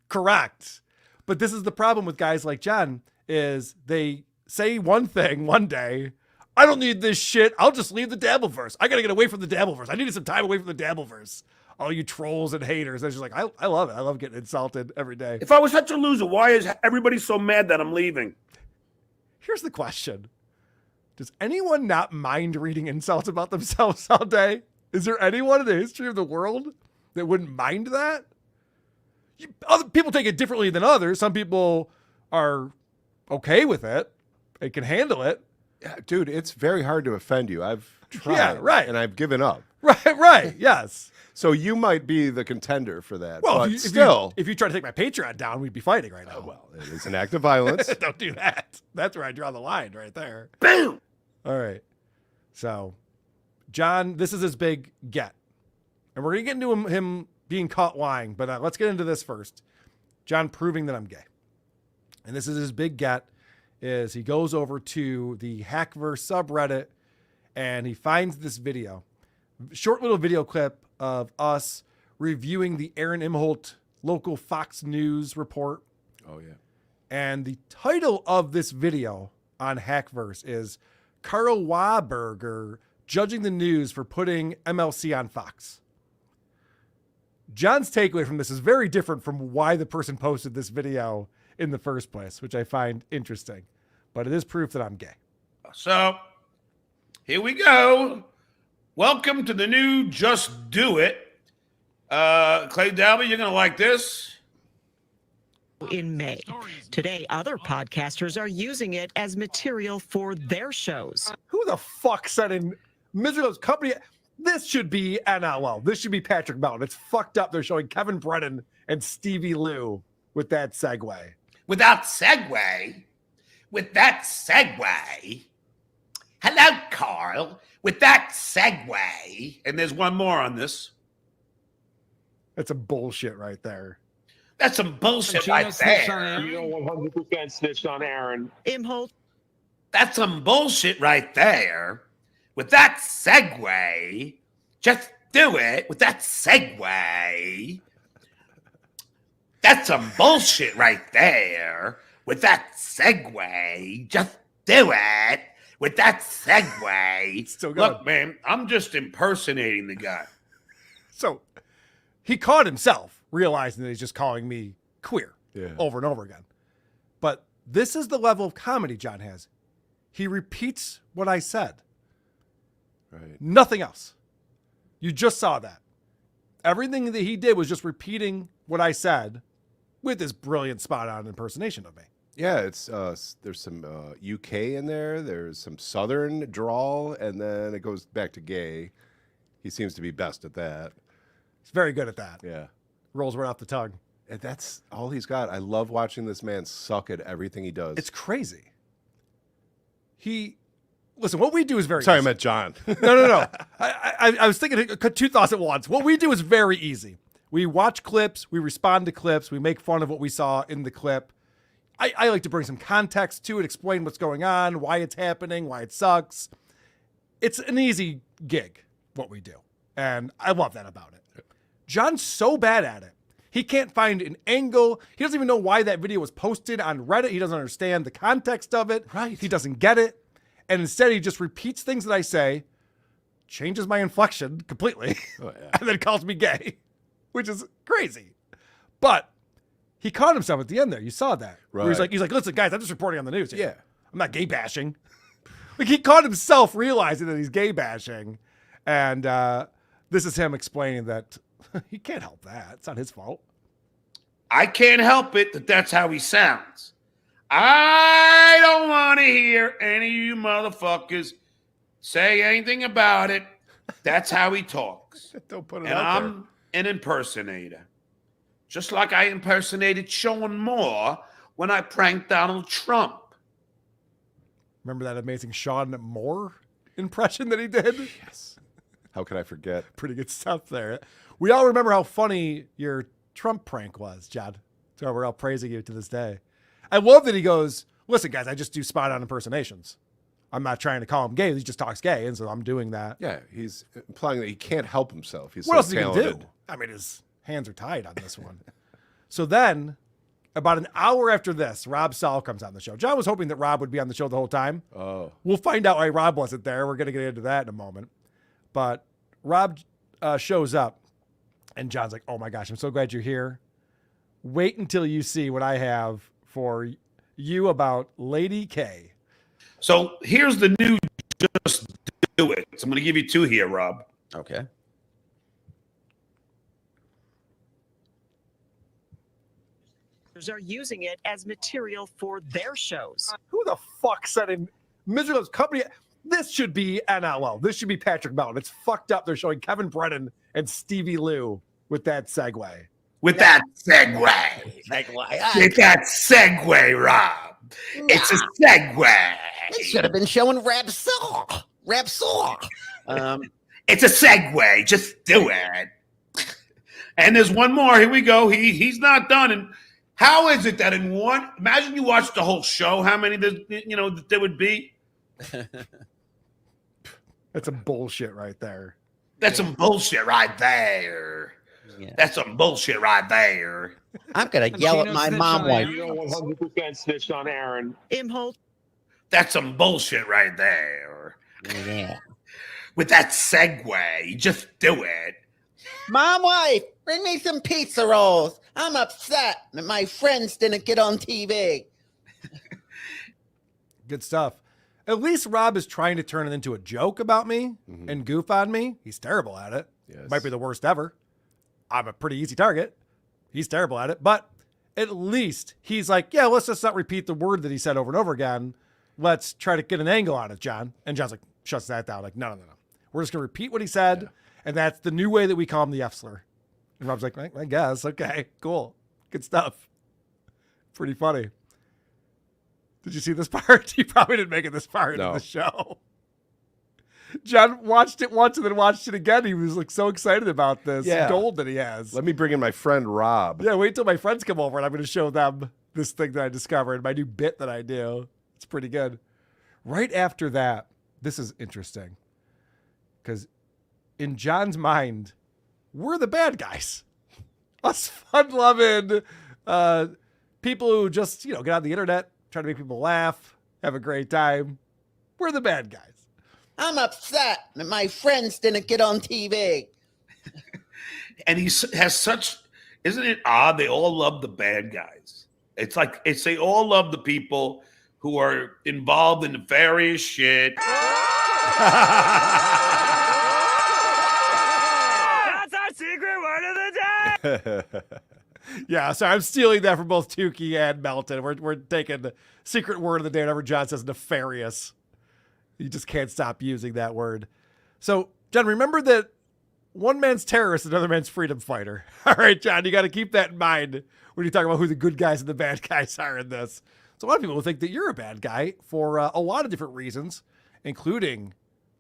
Correct. But this is the problem with guys like John is they say one thing one day. I don't need this shit. I'll just leave the Dabbleverse. I got to get away from the Dabbleverse. I needed some time away from the Dabbleverse. All you trolls and haters. That's just like, I love it. I love getting insulted every day. If I was such a loser, why is everybody so mad that I'm leaving? Here's the question. Does anyone not mind reading insults about themselves all day? Is there anyone in the history of the world that wouldn't mind that? Other people take it differently than others. Some people are okay with it. They can handle it. Yeah, dude, it's very hard to offend you. I've tried. Yeah, right. And I've given up. Right, yes. So you might be the contender for that. Well, but if you try to take my Patreon down, we'd be fighting right now. well, it is an act of violence. Don't do that. That's where I draw the line right there. Boom. All right. So, John, this is his big get. And we're going to get into him being caught lying, but let's get into this first. John proving that I'm gay. And this is his big get, is he goes over to the Hackverse subreddit and he finds this video. Short little video clip of us reviewing the Aaron Imholt local Fox News report. Oh, yeah. And the title of this video on Hackverse is Carl Waberger judging the news for putting MLC on Fox. John's takeaway from this is very different from why the person posted this video in the first place, which I find interesting. But it is proof that I'm gay. So here we go. Welcome to the new Just Do It. Clay Dalby, you're going to like this. In May. Today, other podcasters are using it as material for their shows. Who the fuck said in Miserable's company? This should be NLO. This should be Patrick Melton. It's fucked up. They're showing Kevin Brennan and Stevie Lou with that segue. With that segue. Hello, Carl. With that segue. And there's one more on this. That's a bullshit right there. That's some bullshit right there. You know, 100% snitched on Aaron. Imholt. That's some bullshit right there. With that segue, just do it. With that segue. That's some bullshit right there. With that segue, just do it. With that segue. Still going. Look, man, I'm just impersonating the guy. So he caught himself realizing that he's just calling me queer over and over again. But this is the level of comedy John has. He repeats what I said. Right. Nothing else. You just saw that. Everything that he did was just repeating what I said with this brilliant spot-on impersonation of me. Yeah, it's there's some UK in there. There's some Southern drawl, and then it goes back to gay. He seems to be best at that. He's very good at that. Yeah. Rolls right off the tongue. And that's all he's got. I love watching this man suck at everything he does. It's crazy. Listen, what we do is very Sorry, easy. I meant John. No. I was thinking two thoughts at once. What we do is very easy. We watch clips, we respond to clips, we make fun of what we saw in the clip. I like to bring some context to it, explain what's going on, why it's happening, why it sucks. It's an easy gig, what we do. And I love that about it. John's so bad at it. He can't find an angle. He doesn't even know why that video was posted on Reddit. He doesn't understand the context of it. Right. He doesn't get it. And instead, he just repeats things that I say, changes my inflection completely, and then calls me gay, which is crazy. But he caught himself at the end there. You saw that. Right. Where he's like, listen, guys, I'm just reporting on the news here. Yeah. I'm not gay bashing. Like, he caught himself realizing that he's gay bashing. And this is him explaining that he can't help that. It's not his fault. I can't help it that's how he sounds. I don't want to hear any of you motherfuckers say anything about it. That's how he talks. Don't put it And out I'm an impersonator. Just like I impersonated Sean Moore when I pranked Donald Trump. Remember that amazing Sean Moore impression that he did? Yes. How could I forget? Pretty good stuff there. We all remember how funny your Trump prank was, John. So we're all praising you to this day. I love that he goes, listen, guys, I just do spot-on impersonations. I'm not trying to call him gay. He just talks gay, and so I'm doing that. Yeah, he's implying that he can't help himself. He's What so else is he going to talented. do? I mean, his hands are tied on this one. So then, about an hour after this, Rob Saul comes on the show. John was hoping that Rob would be on the show the whole time. Oh. We'll find out why Rob wasn't there. We're going to get into that in a moment. But Rob shows up, and John's like, oh my gosh, I'm so glad you're here. Wait until you see what I have for you about Lady K. So here's the new Just Do It. So I'm going to give you two here, Rob. Okay. Are using it as material for their shows. Who the fuck said in Miserable company. This should be NLO. This should be Patrick Melton. It's fucked up. They're showing Kevin Brennan and Stevie Lou with that segue. With that segue. With that segue, Rob. It's a segue. It should have been showing Rapsaw. It's a segue. Just do it. And there's one more. Here we go. He's not done. And how is it that in one? Imagine you watched the whole show. How many there would be? That's some bullshit right there. That's some bullshit right there. Yeah. That's some bullshit right there. I'm gonna yell at my mom wife. 100% snitched on Aaron. Imholt. That's some bullshit right there. Yeah. With that segue, just do it. Mom wife, bring me some pizza rolls. I'm upset that my friends didn't get on TV. Good stuff. At least Rob is trying to turn it into a joke about me and goof on me. He's terrible at it. Yes. Might be the worst ever. I'm a pretty easy target. He's terrible at it. But at least he's like, yeah, let's just not repeat the word that he said over and over again. Let's try to get an angle on it, John. And John's like, shuts that down. Like, no. We're just going to repeat what he said. Yeah. And that's the new way that we call him the F-slur. And Rob's like, I guess. Okay, cool. Good stuff. Pretty funny. Did you see this part? You probably didn't make it this far into the show. John watched it once and then watched it again. He was like so excited about this gold that he has. Let me bring in my friend Rob. Yeah, wait till my friends come over and I'm going to show them this thing that I discovered, my new bit that I do. It's pretty good. Right after that, this is interesting because in John's mind, we're the bad guys. Us fun-loving people who just, get on the internet, try to make people laugh, have a great time. We're the bad guys. I'm upset that my friends didn't get on TV. And he has such, isn't it odd? They all love the bad guys. It's like, they all love the people who are involved in nefarious shit. That's our secret word of the day. Yeah, so I'm stealing that from both Tukey and Melton. We're taking the secret word of the day whenever John says nefarious. You just can't stop using that word. So, John, remember that one man's terrorist, another man's freedom fighter. All right, John, you got to keep that in mind when you talk about who the good guys and the bad guys are in this. So a lot of people think that you're a bad guy for a lot of different reasons, including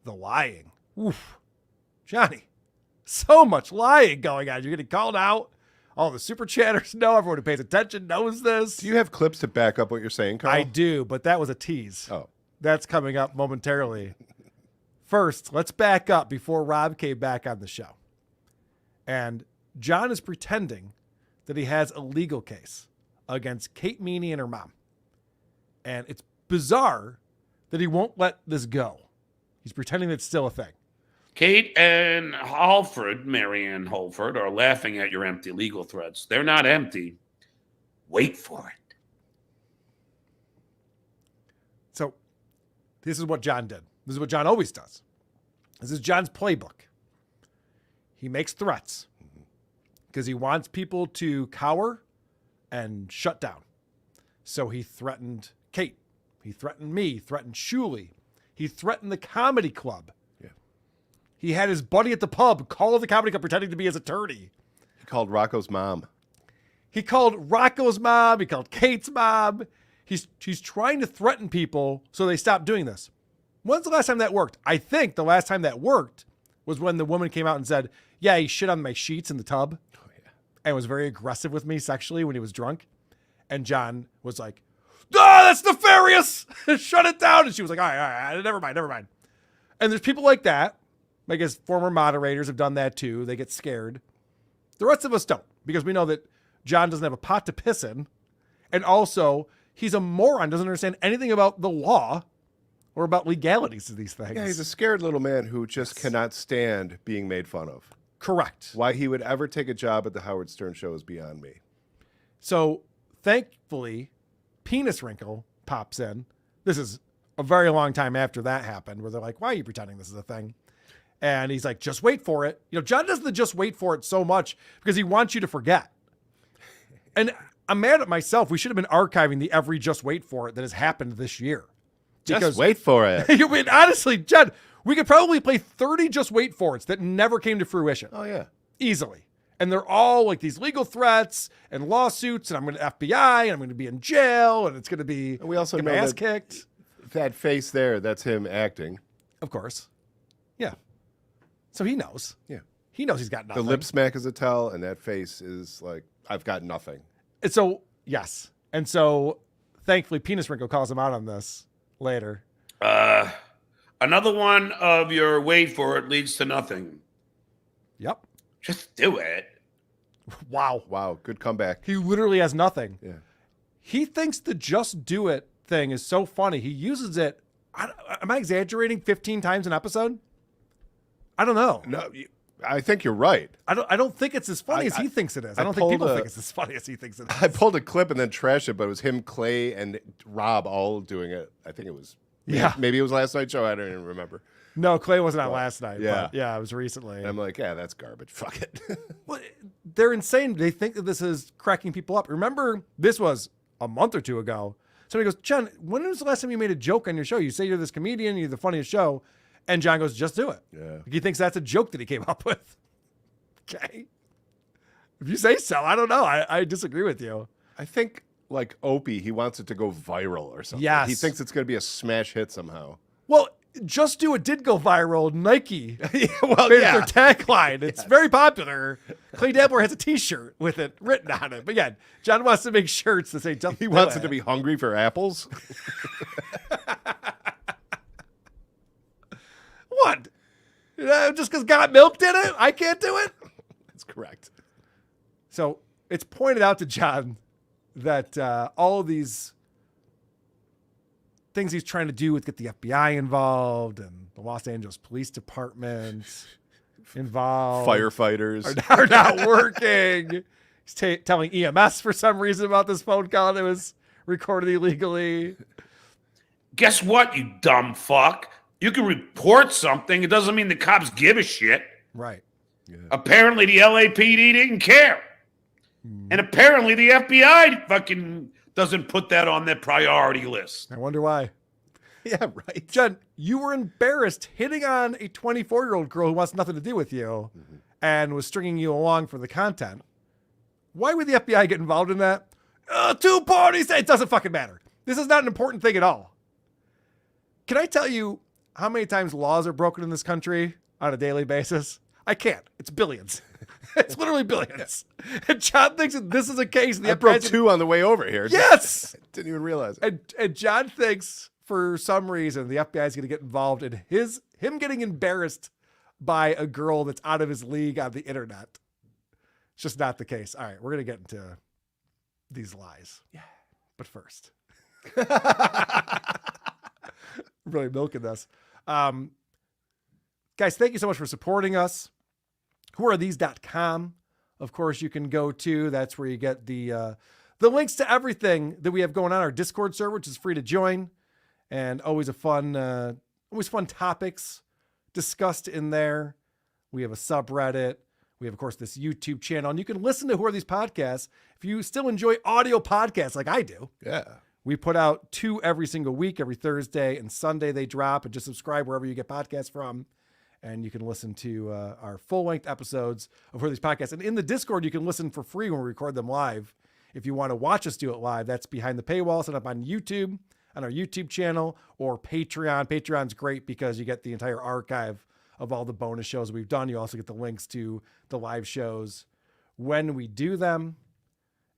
the lying. Oof. Johnny, so much lying going on. You're getting called out. All the super chatters know. Everyone who pays attention knows this. Do you have clips to back up what you're saying, Carl? I do, but that was a tease. Oh. That's coming up momentarily. First, let's back up before Rob came back on the show. And John is pretending that he has a legal case against Kate Meany and her mom. And it's bizarre that he won't let this go. He's pretending it's still a thing. Kate and Marianne Holford, are laughing at your empty legal threats. They're not empty. Wait for it. So this is what John did. This is what John always does. This is John's playbook. He makes threats because he wants people to cower and shut down. So he threatened Kate. He threatened me. He threatened Shuley. He threatened the comedy club. Yeah. He had his buddy at the pub call the comedy club pretending to be his attorney. He called Rocco's mom. He called Rocco's mom. He called Kate's mom. He's trying to threaten people so they stop doing this. When's the last time that worked? I think the last time that worked was when the woman came out and said, yeah, he shit on my sheets in the tub. Oh, yeah. And was very aggressive with me sexually when he was drunk. And John was like, that's nefarious. Shut it down. And she was like, all right, never mind. And there's people like that. I guess former moderators have done that too. They get scared. The rest of us don't, because we know that John doesn't have a pot to piss in. And also, he's a moron, doesn't understand anything about the law or about legalities of these things. Yeah, he's a scared little man who just cannot stand being made fun of. Correct. Why he would ever take a job at the Howard Stern show is beyond me. So, thankfully, Penis Wrinkle pops in. This is a very long time after that happened, where they're like, why are you pretending this is a thing? And he's like, just wait for it. John does the just wait for it so much because he wants you to forget. And I'm mad at myself. We should have been archiving the every just wait for it that has happened this year. Just wait for it. I mean, honestly, Jen, we could probably play 30 just wait for it's that never came to fruition. Oh, yeah. Easily. And they're all like these legal threats and lawsuits, and I'm going to FBI, and I'm going to be in jail, and it's going to be And we also know my ass that kicked. that face there, that's him acting. Of course. Yeah. So he knows. Yeah. He knows he's got nothing. The lip smack is a tell, and that face is like, I've got nothing. And so, yes. And so, thankfully, Penis Wrinkle calls him out on this later. Another one of your wait for it leads to nothing. Yep. Just do it. Wow. Wow. Good comeback. He literally has nothing. Yeah. He thinks the just do it thing is so funny. He uses it, am I exaggerating, 15 times an episode? I don't know. No, I think you're right. I don't think it's as funny as he thinks it is. I don't think people think it's as funny as he thinks it is. I pulled a clip and then trashed it, but it was him, Clay, and Rob all doing it. I think it was. Yeah. Maybe it was last night's show. I don't even remember. No, Clay wasn't on last night. Yeah. But yeah, it was recently. And I'm like, yeah, that's garbage. Fuck it. Well, they're insane. They think that this is cracking people up. Remember, this was a month or two ago. Somebody goes, John, when was the last time you made a joke on your show? You say you're this comedian, you're the funniest show. And John goes, just do it. Yeah. Like he thinks that's a joke that he came up with. Okay. If you say so, I don't know. I disagree with you. I think, like Opie, he wants it to go viral or something. Yes. He thinks it's going to be a smash hit somehow. Well, Just Do It did go viral. Nike well, made it yeah. their tagline. It's very popular. Clay Dabbler has a T-shirt with it written on it. But again, John wants to make shirts that say just He wants it to be hungry for apples. What? Just because got milk did it? I can't do it? That's correct. So it's pointed out to John that all of these things he's trying to do with get the FBI involved and the Los Angeles Police Department involved. Firefighters are not working. He's telling EMS for some reason about this phone call that was recorded illegally. Guess what, you dumb fuck? You can report something. It doesn't mean the cops give a shit. Right. Yeah. Apparently the LAPD didn't care. And apparently the FBI fucking doesn't put that on their priority list. I wonder why. Yeah, right. Jen, you were embarrassed hitting on a 24-year-old girl who wants nothing to do with you and was stringing you along for the content. Why would the FBI get involved in that? Two parties. It doesn't fucking matter. This is not an important thing at all. Can I tell you how many times laws are broken in this country on a daily basis? I can't. It's billions. It's literally billions. And John thinks that this is a case. I broke two on the way over here. Yes. Didn't even realize it. And John thinks for some reason the FBI is going to get involved in him getting embarrassed by a girl that's out of his league on the internet. It's just not the case. All right, we're going to get into these lies. Yeah. But first. Really milking this. Guys, thank you so much for supporting us. Whoarethese.com. Of course, you can go to. That's where you get the links to everything that we have going on. Our Discord server, which is free to join, and always fun topics discussed in there. We have a subreddit. We have, of course, this YouTube channel, and you can listen to Who Are These Podcasts if you still enjoy audio podcasts like I do. Yeah. We put out 2 every single week. Every Thursday and Sunday they drop, and just subscribe wherever you get podcasts from. And you can listen to our full-length episodes of Who Are These Podcasts. And in the Discord, you can listen for free when we record them live. If you want to watch us do it live, that's behind the paywall, set up on YouTube, on our YouTube channel, or Patreon. Patreon's great because you get the entire archive of all the bonus shows we've done. You also get the links to the live shows when we do them.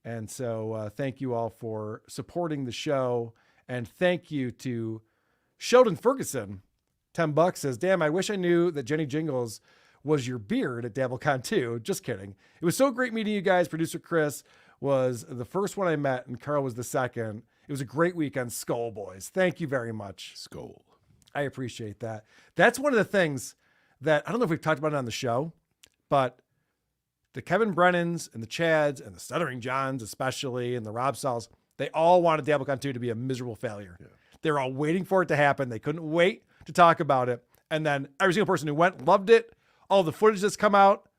And so thank you all for supporting the show. And thank you to Sheldon Ferguson. $10 says, damn, I wish I knew that Jenny Jingles was your beard at DabbleCon 2. Just kidding. It was so great meeting you guys. Producer Chris was the first one I met, and Carl was the second. It was a great week on Skull Boys. Thank you very much. Skull. I appreciate that. That's one of the things that, I don't know if we've talked about it on the show, but the Kevin Brennans and the Chads and the Stuttering Johns especially, and the Rob Sauls, they all wanted DabbleCon 2 to be a miserable failure. Yeah. They were all waiting for it to happen. They couldn't wait to talk about it. And then every single person who went loved it. All the footage that's come out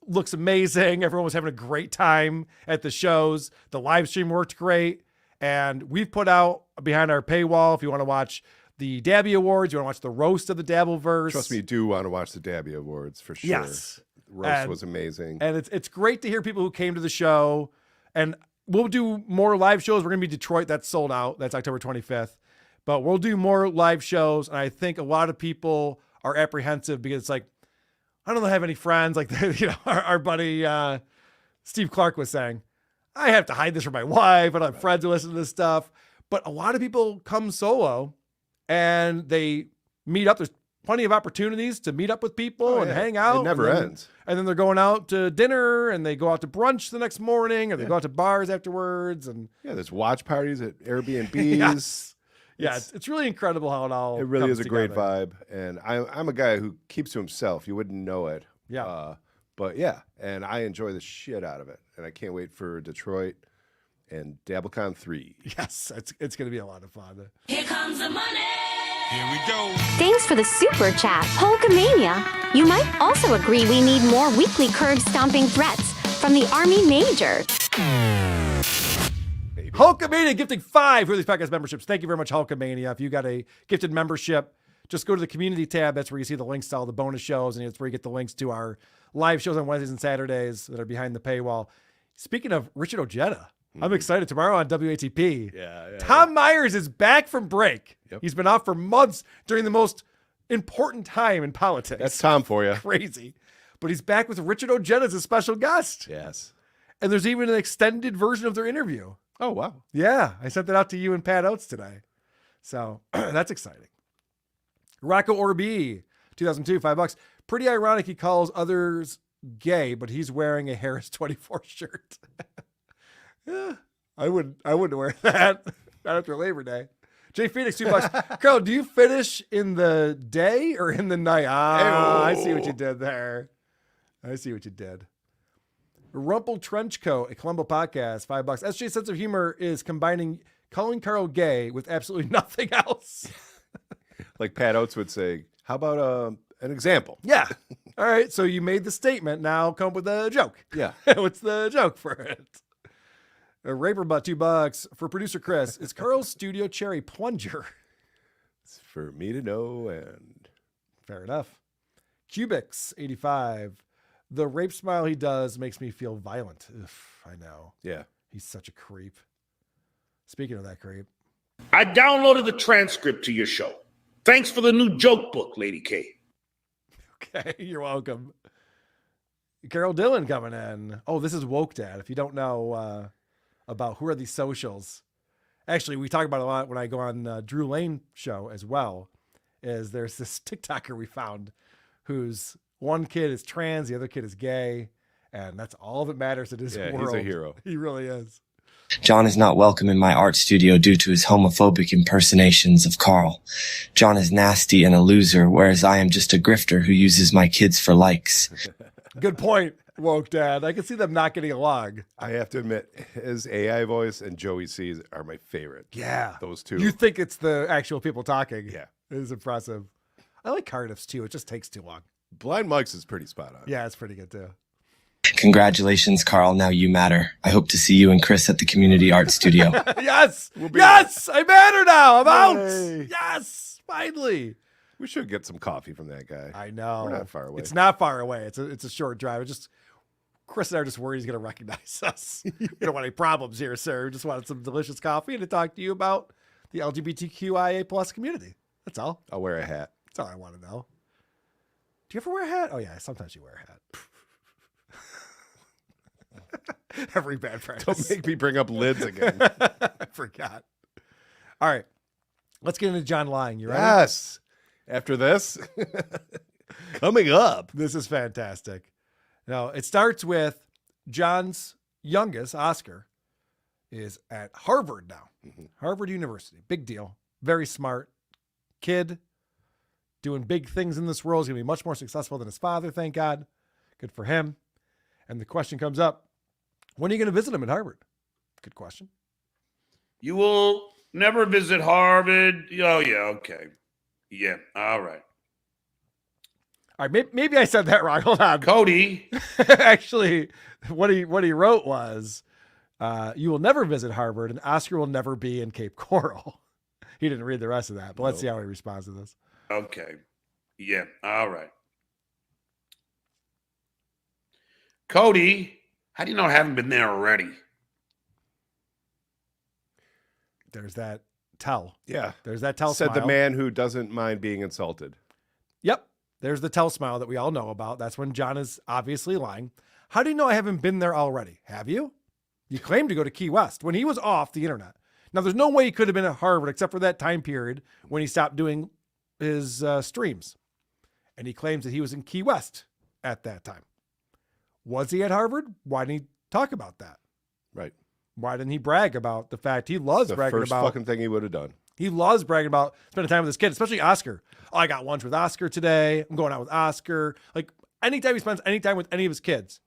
looks amazing. Everyone was having a great time at the shows. The live stream worked great. And we've put out behind our paywall, if you want to watch the Dabby Awards, you want to watch the roast of the Dabbleverse. Trust me, you do want to watch the Dabby Awards for sure. Yes. Roast was amazing. And it's great to hear people who came to the show. And we'll do more live shows. We're going to be Detroit. That's sold out. That's October 25th. But we'll do more live shows. And I think a lot of people are apprehensive because it's like, I don't have any friends. Like, our buddy Steve Clark was saying, I have to hide this from my wife. I don't have friends who listen to this stuff. But a lot of people come solo and they meet up. There's plenty of opportunities to meet up with people and hang out. It never ends. And then they're going out to dinner and they go out to brunch the next morning or they go out to bars afterwards. And there's watch parties at Airbnbs. Yes. Yeah, it's really incredible how it really comes is a great together. vibe. And I'm a guy who keeps to himself. You wouldn't know it. Yeah. But yeah, and I enjoy the shit out of it. And I can't wait for Detroit and DabbleCon 3. Yes, it's going to be a lot of fun. Here comes the money. Here we go. Thanks for the super chat, Hulkamania. You might also agree we need more weekly curb stomping threats from the Army Major. Hulkamania gifting 5 for these podcast memberships. Thank you very much, Hulkamania. If you got a gifted membership, just go to the community tab. That's where you see the links to all the bonus shows, and it's where you get the links to our live shows on Wednesdays and Saturdays that are behind the paywall. Speaking of Richard Ojeda, I'm excited. Tomorrow on WATP, Tom Myers is back from break. Yep. He's been off for months during the most important time in politics. That's Tom for you. Crazy. But he's back with Richard Ojeda as a special guest. Yes. And there's even an extended version of their interview. Oh, wow. Yeah, I sent that out to you and Pat Oates today. So that's exciting. Rocco Orbi, 2002, $5. Pretty ironic he calls others gay, but he's wearing a Harris 24 shirt. Yeah, I wouldn't wear that. Not after Labor Day. Jay Phoenix, $2. Carl, do you finish in the day or in the night? I see what you did there. I see what you did. Rumple Trenchcoat, a Columbo podcast, $5. SJ's sense of humor is combining calling Carl gay with absolutely nothing else. Like Pat Oates would say, how about an example? Yeah. All right. So you made the statement. Now come up with a joke. Yeah. What's the joke for it? A Raper Butt, $2. For producer Chris, is Carl's Studio Cherry plunger? It's for me to know, and fair enough. Cubics, 85. The rape smile he does makes me feel violent. I know. Yeah. He's such a creep. Speaking of that creep. I downloaded the transcript to your show. Thanks for the new joke book, Lady K. Okay, you're welcome. Carol Dillon coming in. Oh, this is Woke Dad. If you don't know about who are these socials, actually, we talk about it a lot when I go on Drew Lane show as well. Is there's this TikToker we found whose one kid is trans, the other kid is gay, and that's all that matters in his world. He's a hero. He really is. John is not welcome in my art studio due to his homophobic impersonations of Carl. John is nasty and a loser, whereas I am just a grifter who uses my kids for likes. Good point, Woke Dad. I can see them not getting along. I have to admit, his AI voice and Joey C's are my favorite. Yeah. Those two. You think it's the actual people talking. Yeah. It is impressive. I like Cardiff's too. It just takes too long. Blind Mike's is pretty spot on. Yeah, it's pretty good too. Congratulations, Carl. Now you matter. I hope to see you and Chris at the community art studio. Yes. Yes. I matter now. I'm out. Yes. Finally. We should get some coffee from that guy. I know. We're not far away. It's not far away. It's a short drive. It's just Chris and I are just worried he's going to recognize us. We don't want any problems here, sir. We just wanted some delicious coffee and to talk to you about the LGBTQIA plus community. That's all. I'll wear a hat. That's all I want to know. Do you ever wear a hat? Oh, yeah. Sometimes you wear a hat. Every bad practice. Don't make me bring up lids again. I forgot. All right. Let's get into John lying. You ready? Yes. After this, coming up. This is fantastic. Now, it starts with John's youngest, Oscar, is at Harvard now. Mm-hmm. Harvard University. Big deal. Very smart kid. Doing big things in this world. He's going to be much more successful than his father, thank God. Good for him. And the question comes up, when are you going to visit him at Harvard? Good question. You will never visit Harvard. Oh, yeah, okay. Yeah, all right. All right, maybe I said that wrong. Hold on. Cody. Actually, what he wrote was, You will never visit Harvard, and Oscar will never be in Cape Coral. He didn't read the rest of that, but let's see how he responds to this. Okay. Yeah. All right. Cody, how do you know I haven't been there already? There's that tell. Yeah. There's that tell Said smile. the man who doesn't mind being insulted. Yep. There's the tell smile that we all know about. That's when John is obviously lying. How do you know I haven't been there already? Have you? You claimed to go to Key West when he was off the internet. Now, there's no way he could have been at Harvard except for that time period when he stopped doing his streams. And he claims that he was in Key West at that time. Was he at Harvard? Why didn't he talk about that? Right. Why didn't he brag about the fact he loves The bragging first about fucking thing he would have done. He loves bragging about spending time with his kid, especially Oscar. Oh, I got lunch with Oscar today. I'm going out with Oscar. Like anytime he spends any time with any of his kids,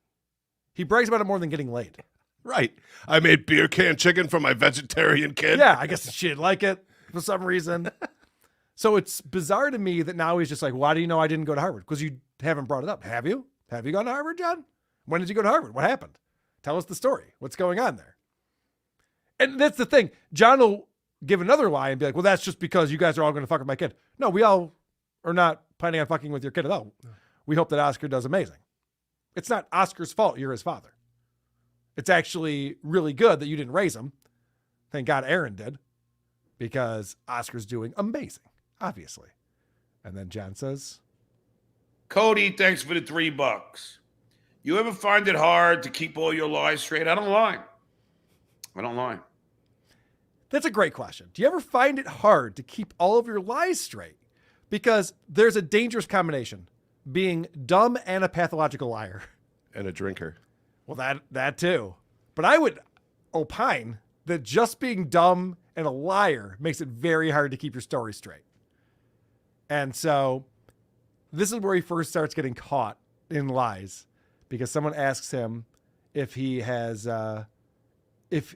he brags about it more than getting laid. Right. I made beer can chicken for my vegetarian kid. Yeah, I guess she didn't like it for some reason. So it's bizarre to me that now he's just like, why do you know I didn't go to Harvard? Because you haven't brought it up. Have you? Have you gone to Harvard, John? When did you go to Harvard? What happened? Tell us the story. What's going on there? And that's the thing. John will give another lie and be like, well, that's just because you guys are all going to fuck with my kid. No, we all are not planning on fucking with your kid at all. We hope that Oscar does amazing. It's not Oscar's fault you're his father. It's actually really good that you didn't raise him. Thank God Aaron did, because Oscar's doing amazing, obviously. And then John says, Cody, thanks for the $3. You ever find it hard to keep all your lies straight? I don't lie. I don't lie. That's a great question. Do you ever find it hard to keep all of your lies straight? Because there's a dangerous combination, being dumb and a pathological liar. And a drinker. Well, that too. But I would opine that just being dumb and a liar makes it very hard to keep your story straight. And so this is where he first starts getting caught in lies, because someone asks him if he has, when's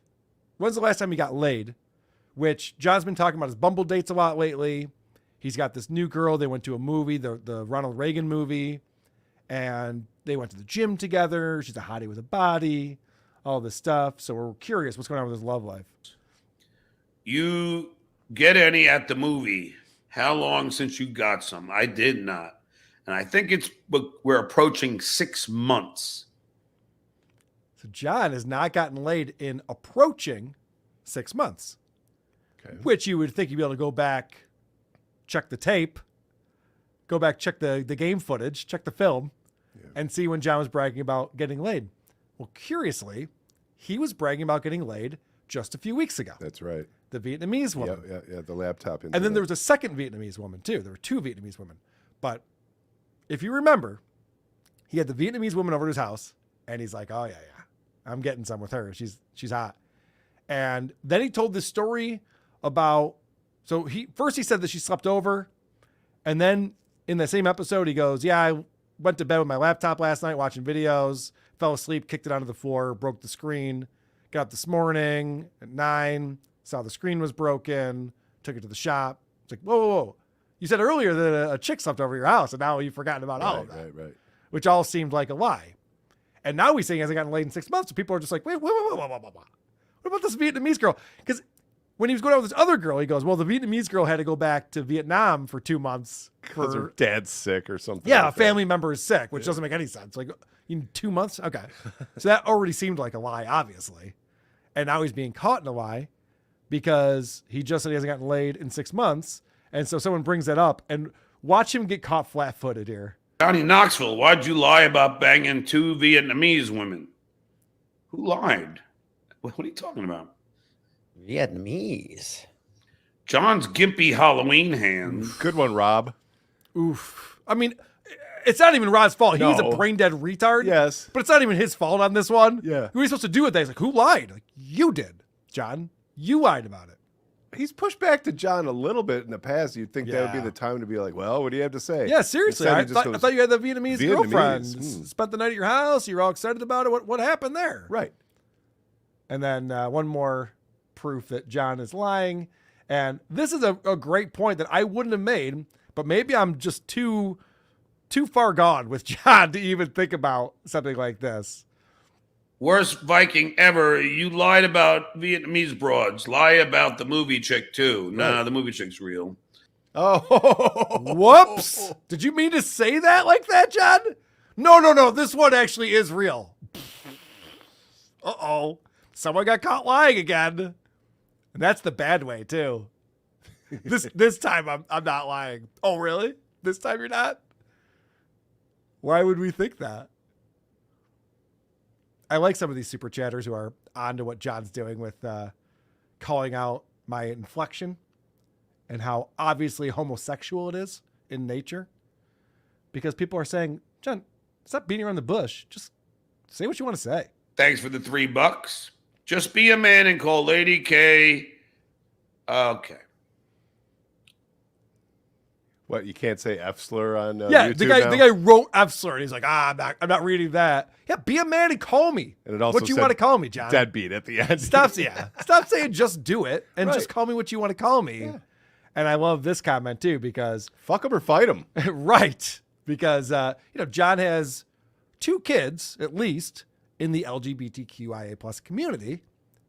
the last time he got laid? Which John's been talking about his Bumble dates a lot lately. He's got this new girl. They went to a movie, the Ronald Reagan movie, and they went to the gym together. She's a hottie with a body, all this stuff. So we're curious what's going on with his love life. You get any at the movie? How long since you got some? I did not. And I think we're approaching 6 months. So John has not gotten laid in approaching 6 months. Okay. Which you would think you'd be able to go back, check the tape, go back, check the game footage, check the film, and see when John was bragging about getting laid. Well, curiously, he was bragging about getting laid just a few weeks ago. That's right. The Vietnamese woman. Yeah, the laptop. And then there was a second Vietnamese woman, too. There were 2 Vietnamese women. But if you remember, he had the Vietnamese woman over to his house, and he's like, oh, yeah, I'm getting some with her. She's hot. And then he told this story about, so he said that she slept over, and then in the same episode, he goes, yeah, I went to bed with my laptop last night watching videos, fell asleep, kicked it onto the floor, broke the screen, got up this morning at 9, saw the screen was broken, took it to the shop. It's like, whoa. You said earlier that a chick slept over your house, and now you've forgotten about all of that. Right. Which all seemed like a lie. And now he's saying he hasn't gotten laid in 6 months, so people are just like, wait. What about this Vietnamese girl? Because when he was going out with this other girl, he goes, well, the Vietnamese girl had to go back to Vietnam for 2 months. Because her dad's sick or something. Yeah, like a family member is sick, which doesn't make any sense. Like, you need 2 months? Okay. So that already seemed like a lie, obviously. And now he's being caught in a lie because he just said he hasn't gotten laid in 6 months. And so someone brings that up, and watch him get caught flat-footed here. Johnny Knoxville, why'd you lie about banging 2 Vietnamese women? Who lied? What are you talking about? Vietnamese. John's gimpy Halloween hands. Good one, Rob. Oof. I mean, it's not even Rod's fault. He's a No. brain-dead retard. Yes. But it's not even his fault on this one. Yeah. Who are you supposed to do with that? He's like, who lied? Like, you did, John. You lied about it. He's pushed back to John a little bit in the past. You'd think that would be the time to be like, well, what do you have to say? Yeah, seriously. Instead, I he just goes, thought you had the Vietnamese girlfriend. Hmm. Spent the night at your house. You were all excited about it. What happened there? Right. And then one more proof that John is lying. And this is a great point that I wouldn't have made, but maybe I'm just too far gone with John to even think about something like this. Worst Viking ever. You lied about Vietnamese broads. Lie about the movie chick, too. Nah, the movie chick's real. Oh, whoops. Did you mean to say that like that, John? No. This one actually is real. Uh-oh. Someone got caught lying again. And that's the bad way, too. This time I'm not lying. Oh, really? This time you're not? Why would we think that? I like some of these super chatters who are on to what John's doing with calling out my inflection and how obviously homosexual it is in nature. Because people are saying, John, stop beating around the bush. Just say what you want to say. Thanks for the $3. Just be a man and call Lady K. Okay. What, you can't say F slur on YouTube the now? guy wrote F slur and he's like, I'm not reading that. Yeah, be a man and call me. And it also what you want to call me, John? Deadbeat at the end. Stop saying just do it and just call me what you want to call me. Yeah. And I love this comment too because fuck him or fight him. Right. Because John has 2 kids at least in the LGBTQIA plus community.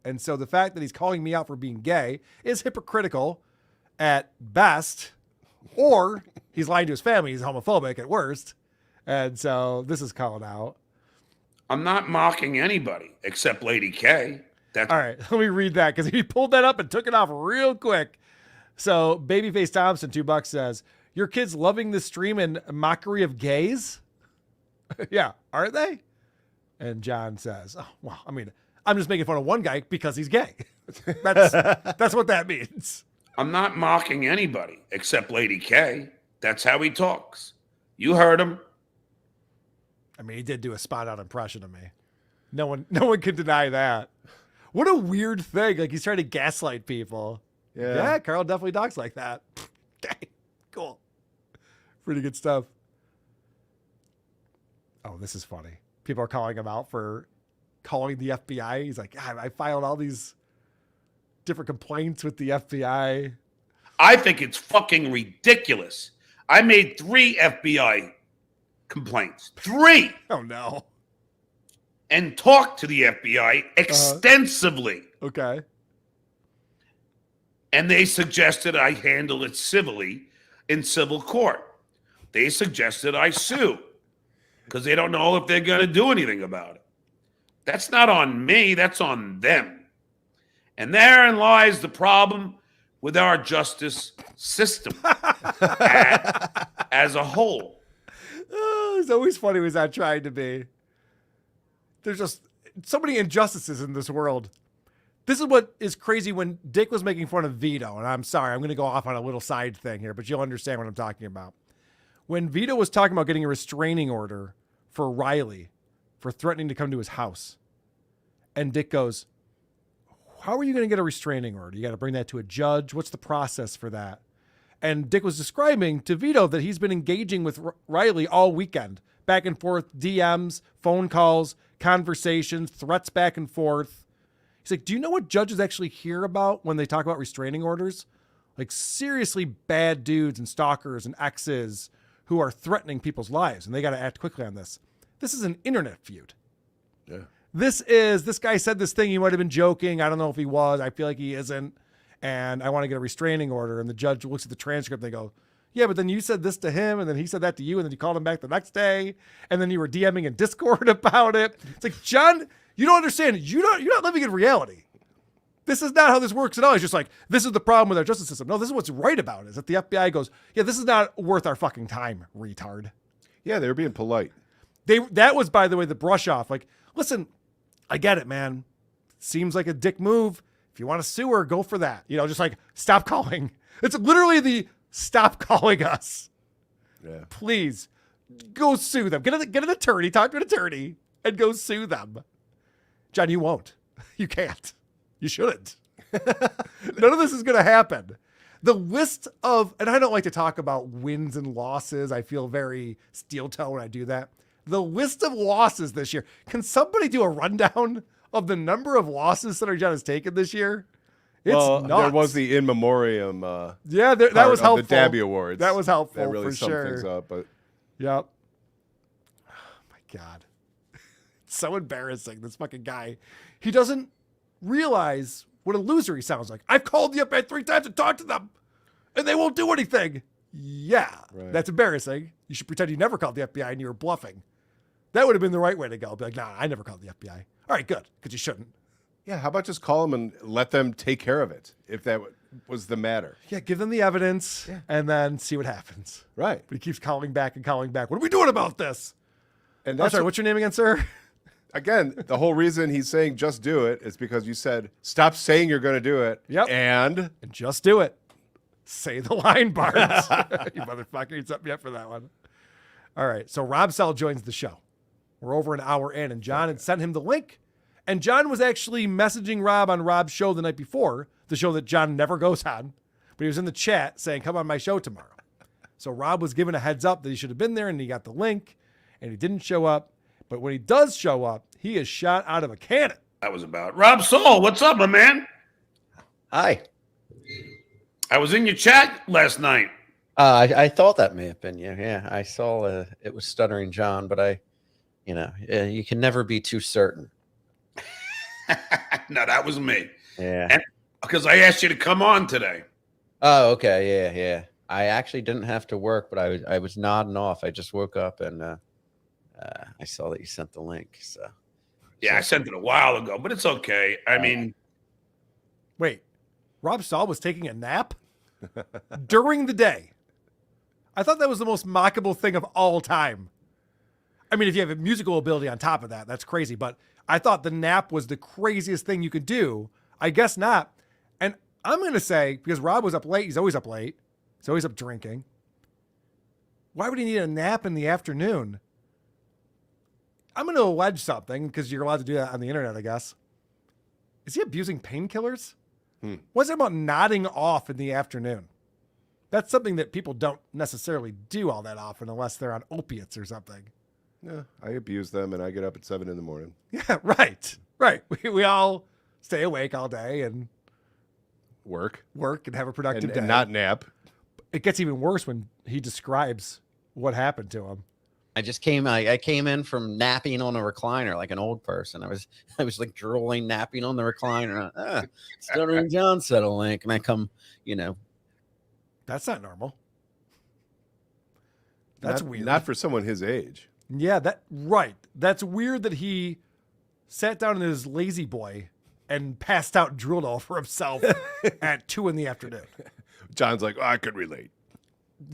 And so the fact that he's calling me out for being gay is hypocritical at best. Or he's lying to his family. He's homophobic at worst. And so this is calling out. I'm not mocking anybody except Lady K. All right, let me read that because he pulled that up and took it off real quick. So Babyface Thompson, $2 says, your kids loving the stream in mockery of gays? Yeah, aren't they? And John says, oh, well, I mean, I'm just making fun of one guy because he's gay. That's what that means. I'm not mocking anybody except Lady K. That's how he talks. You heard him. I mean, he did do a spot-on impression of me. No one can deny that. What a weird thing. Like, he's trying to gaslight people. Yeah, Carl definitely talks like that. Okay, cool. Pretty good stuff. Oh, this is funny. People are calling him out for calling the FBI. He's like, I filed all these different complaints with the FBI. I think it's fucking ridiculous. I made 3 FBI complaints. 3! Oh, no. And talked to the FBI extensively. Okay. And they suggested I handle it civilly in civil court. They suggested I sue because they don't know if they're going to do anything about it. That's not on me. That's on them. And therein lies the problem with our justice system as a whole. Oh, it's always funny when he's not trying to be. There's just so many injustices in this world. This is what is crazy when Dick was making fun of Vito. And I'm sorry, I'm going to go off on a little side thing here, but you'll understand what I'm talking about. When Vito was talking about getting a restraining order for Riley for threatening to come to his house. And Dick goes, how are you going to get a restraining order? You got to bring that to a judge. What's the process for that? And Dick was describing to Vito that he's been engaging with Riley all weekend, back and forth, DMs, phone calls, conversations, threats back and forth. He's like, do you know what judges actually hear about when they talk about restraining orders? Like seriously bad dudes and stalkers and exes who are threatening people's lives, and they got to act quickly on this. This is an internet feud. Yeah. This guy said this thing. He might have been joking. I don't know if he was. I feel like he isn't. And I want to get a restraining order. And the judge looks at the transcript. And they go, yeah, but then you said this to him. And then he said that to you. And then you called him back the next day. And then you were DMing in Discord about it. It's like, John, you don't understand. You're not living in reality. This is not how this works at all. It's just like, this is the problem with our justice system. No, this is what's right about it. Is that the FBI goes, yeah, this is not worth our fucking time, retard. Yeah, they were being polite. That was, by the way, the brush off. Like, listen, I get it, man. Seems like a dick move. If you want to sue her, go for that. Just like, stop calling. It's literally the stop calling us. Yeah. Please, go sue them. Get an attorney, talk to an attorney, and go sue them. John, you won't. You can't. You shouldn't. None of this is going to happen. The list of, and I don't like to talk about wins and losses. I feel very steel toe when I do that. The list of losses this year. Can somebody do a rundown of the number of losses Stuttering John has taken this year? It's nuts. There was the in memoriam. That was helpful. The Dabby Awards. That was helpful. That really for summed sure. things up. But yep. Oh my God. It's so embarrassing. This fucking guy. He doesn't realize what a loser he sounds like. I've called the FBI 3 times and talked to them, and they won't do anything. Yeah, that's embarrassing. You should pretend you never called the FBI and you were bluffing. That would have been the right way to go. Be like, nah, I never called the FBI. All right, good, because you shouldn't. Yeah, how about just call them and let them take care of it if that was the matter? Yeah, give them the evidence and then see what happens. Right. But he keeps calling back and calling back. What are we doing about this? And I'm sorry, what's your name again, sir? Again, the whole reason he's saying just do it is because you said, stop saying you're going to do it. Yep. And just do it. Say the line, Barnes. You motherfucker. You set me up for that one. All right. So Rob Sell joins the show. We're over an hour in, and John had sent him the link. And John was actually messaging Rob on Rob's show the night before, the show that John never goes on. But he was in the chat saying, come on my show tomorrow. So Rob was given a heads up that he should have been there, and he got the link, and he didn't show up. But when he does show up, he is shot out of a cannon. That was about Rob Soul. What's up, my man? Hi. I was in your chat last night. I thought that may have been you. Yeah, I saw it was Stuttering John, but you can never be too certain. No, that was me. Yeah. And because I asked you to come on today. Oh, okay. Yeah. I actually didn't have to work, but I was nodding off. I just woke up and I saw that you sent the link. So yeah, I sent it a while ago, but it's okay. I mean, wait, Rob Stahl was taking a nap during the day. I thought that was the most mockable thing of all time. I mean, if you have a musical ability on top of that, that's crazy. But I thought the nap was the craziest thing you could do. I guess not. And I'm going to say, because Rob was up late, he's always up late. He's always up drinking. Why would he need a nap in the afternoon? I'm going to allege something, because you're allowed to do that on the internet, I guess. Is he abusing painkillers? What's it about nodding off in the afternoon? That's something that people don't necessarily do all that often unless they're on opiates or something. Yeah, I abuse them, and I get up at 7 a.m. Yeah, right. We all stay awake all day and work and have a productive day. And not nap. It gets even worse when he describes what happened to him. I came in from napping on a recliner like an old person. I was like drooling, napping on the recliner. Stuttering John said a link, and I come, That's not normal. That's weird. Not for someone his age. Yeah, that's weird that he sat down in his lazy boy and passed out and drooled all over himself at 2 p.m. John's like, I could relate.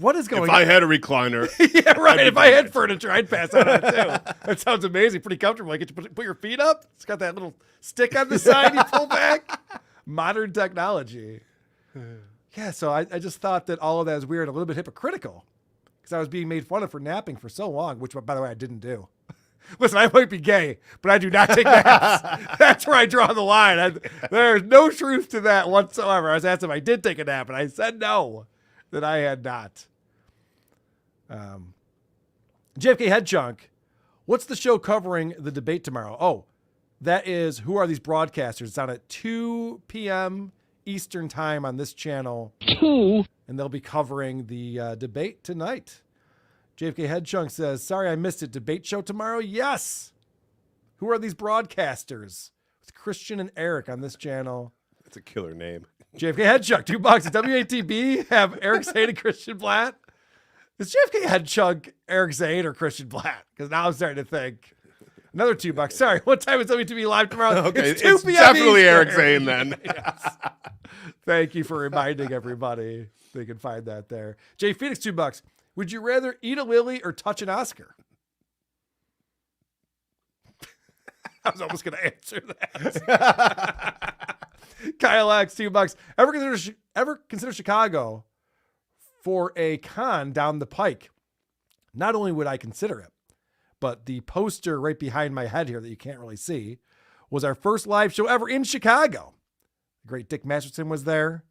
What is going on? If I had a recliner. Yeah, right. If I had furniture, I'd pass out on it too. That sounds amazing. Pretty comfortable. Like, you put your feet up. It's got that little stick on the side you pull back. Modern technology. Yeah, so I just thought that all of that is weird and a little bit hypocritical because I was being made fun of for napping for so long, which, by the way, I didn't do. Listen, I might be gay, but I do not take naps. That's where I draw the line. There's no truth to that whatsoever. I was asked if I did take a nap, and I said no, that I had not. JFK Head Chunk, what's the show covering the debate tomorrow? Oh, that is Who Are These Broadcasters? It's on at 2 p.m. Eastern time on this channel. And they'll be covering the debate tonight. JFK Head Chunk says, sorry I missed it. Debate show tomorrow? Yes. Who Are These Broadcasters? With Christian and Eric on this channel. That's a killer name. JFK Head Chunk, $2. WATB have Eric Zane and Christian Blatt. Is JFK Head Chunk Eric Zane or Christian Blatt? Because now I'm starting to think. Another $2. Sorry, what time is WTV live tomorrow? Okay, it's 2 p.m. definitely Eastern. Eric Zane then. Yes. Thank you for reminding everybody. They can find that there. Jay Phoenix, $2. Would you rather eat a lily or touch an Oscar? I was almost going to answer that. Kyle X, $2. Ever consider Chicago for a con down the pike? Not only would I consider it, but the poster right behind my head here that you can't really see was our first live show ever in Chicago. The great Dick Masterson was there.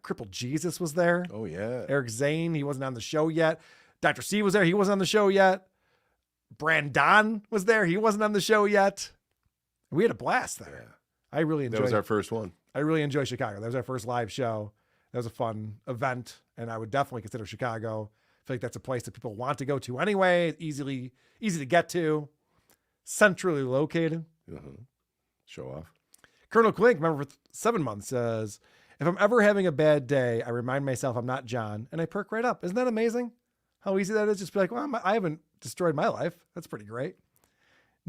Crippled Jesus was there. Oh, yeah. Eric Zane, he wasn't on the show yet. Dr. C was there. He wasn't on the show yet. Brandon was there. He wasn't on the show yet. We had a blast there. Yeah. I really enjoyed it. That was our first one. I really enjoy Chicago. That was our first live show. That was a fun event, and I would definitely consider Chicago. I feel like that's a place that people want to go to anyway. It's easy to get to. centrally located. Show off. Colonel Klink, member for 7 months, says, if I'm ever having a bad day, I remind myself I'm not John, and I perk right up. Isn't that amazing? How easy that is? Just be like, well, I haven't destroyed my life. That's pretty great.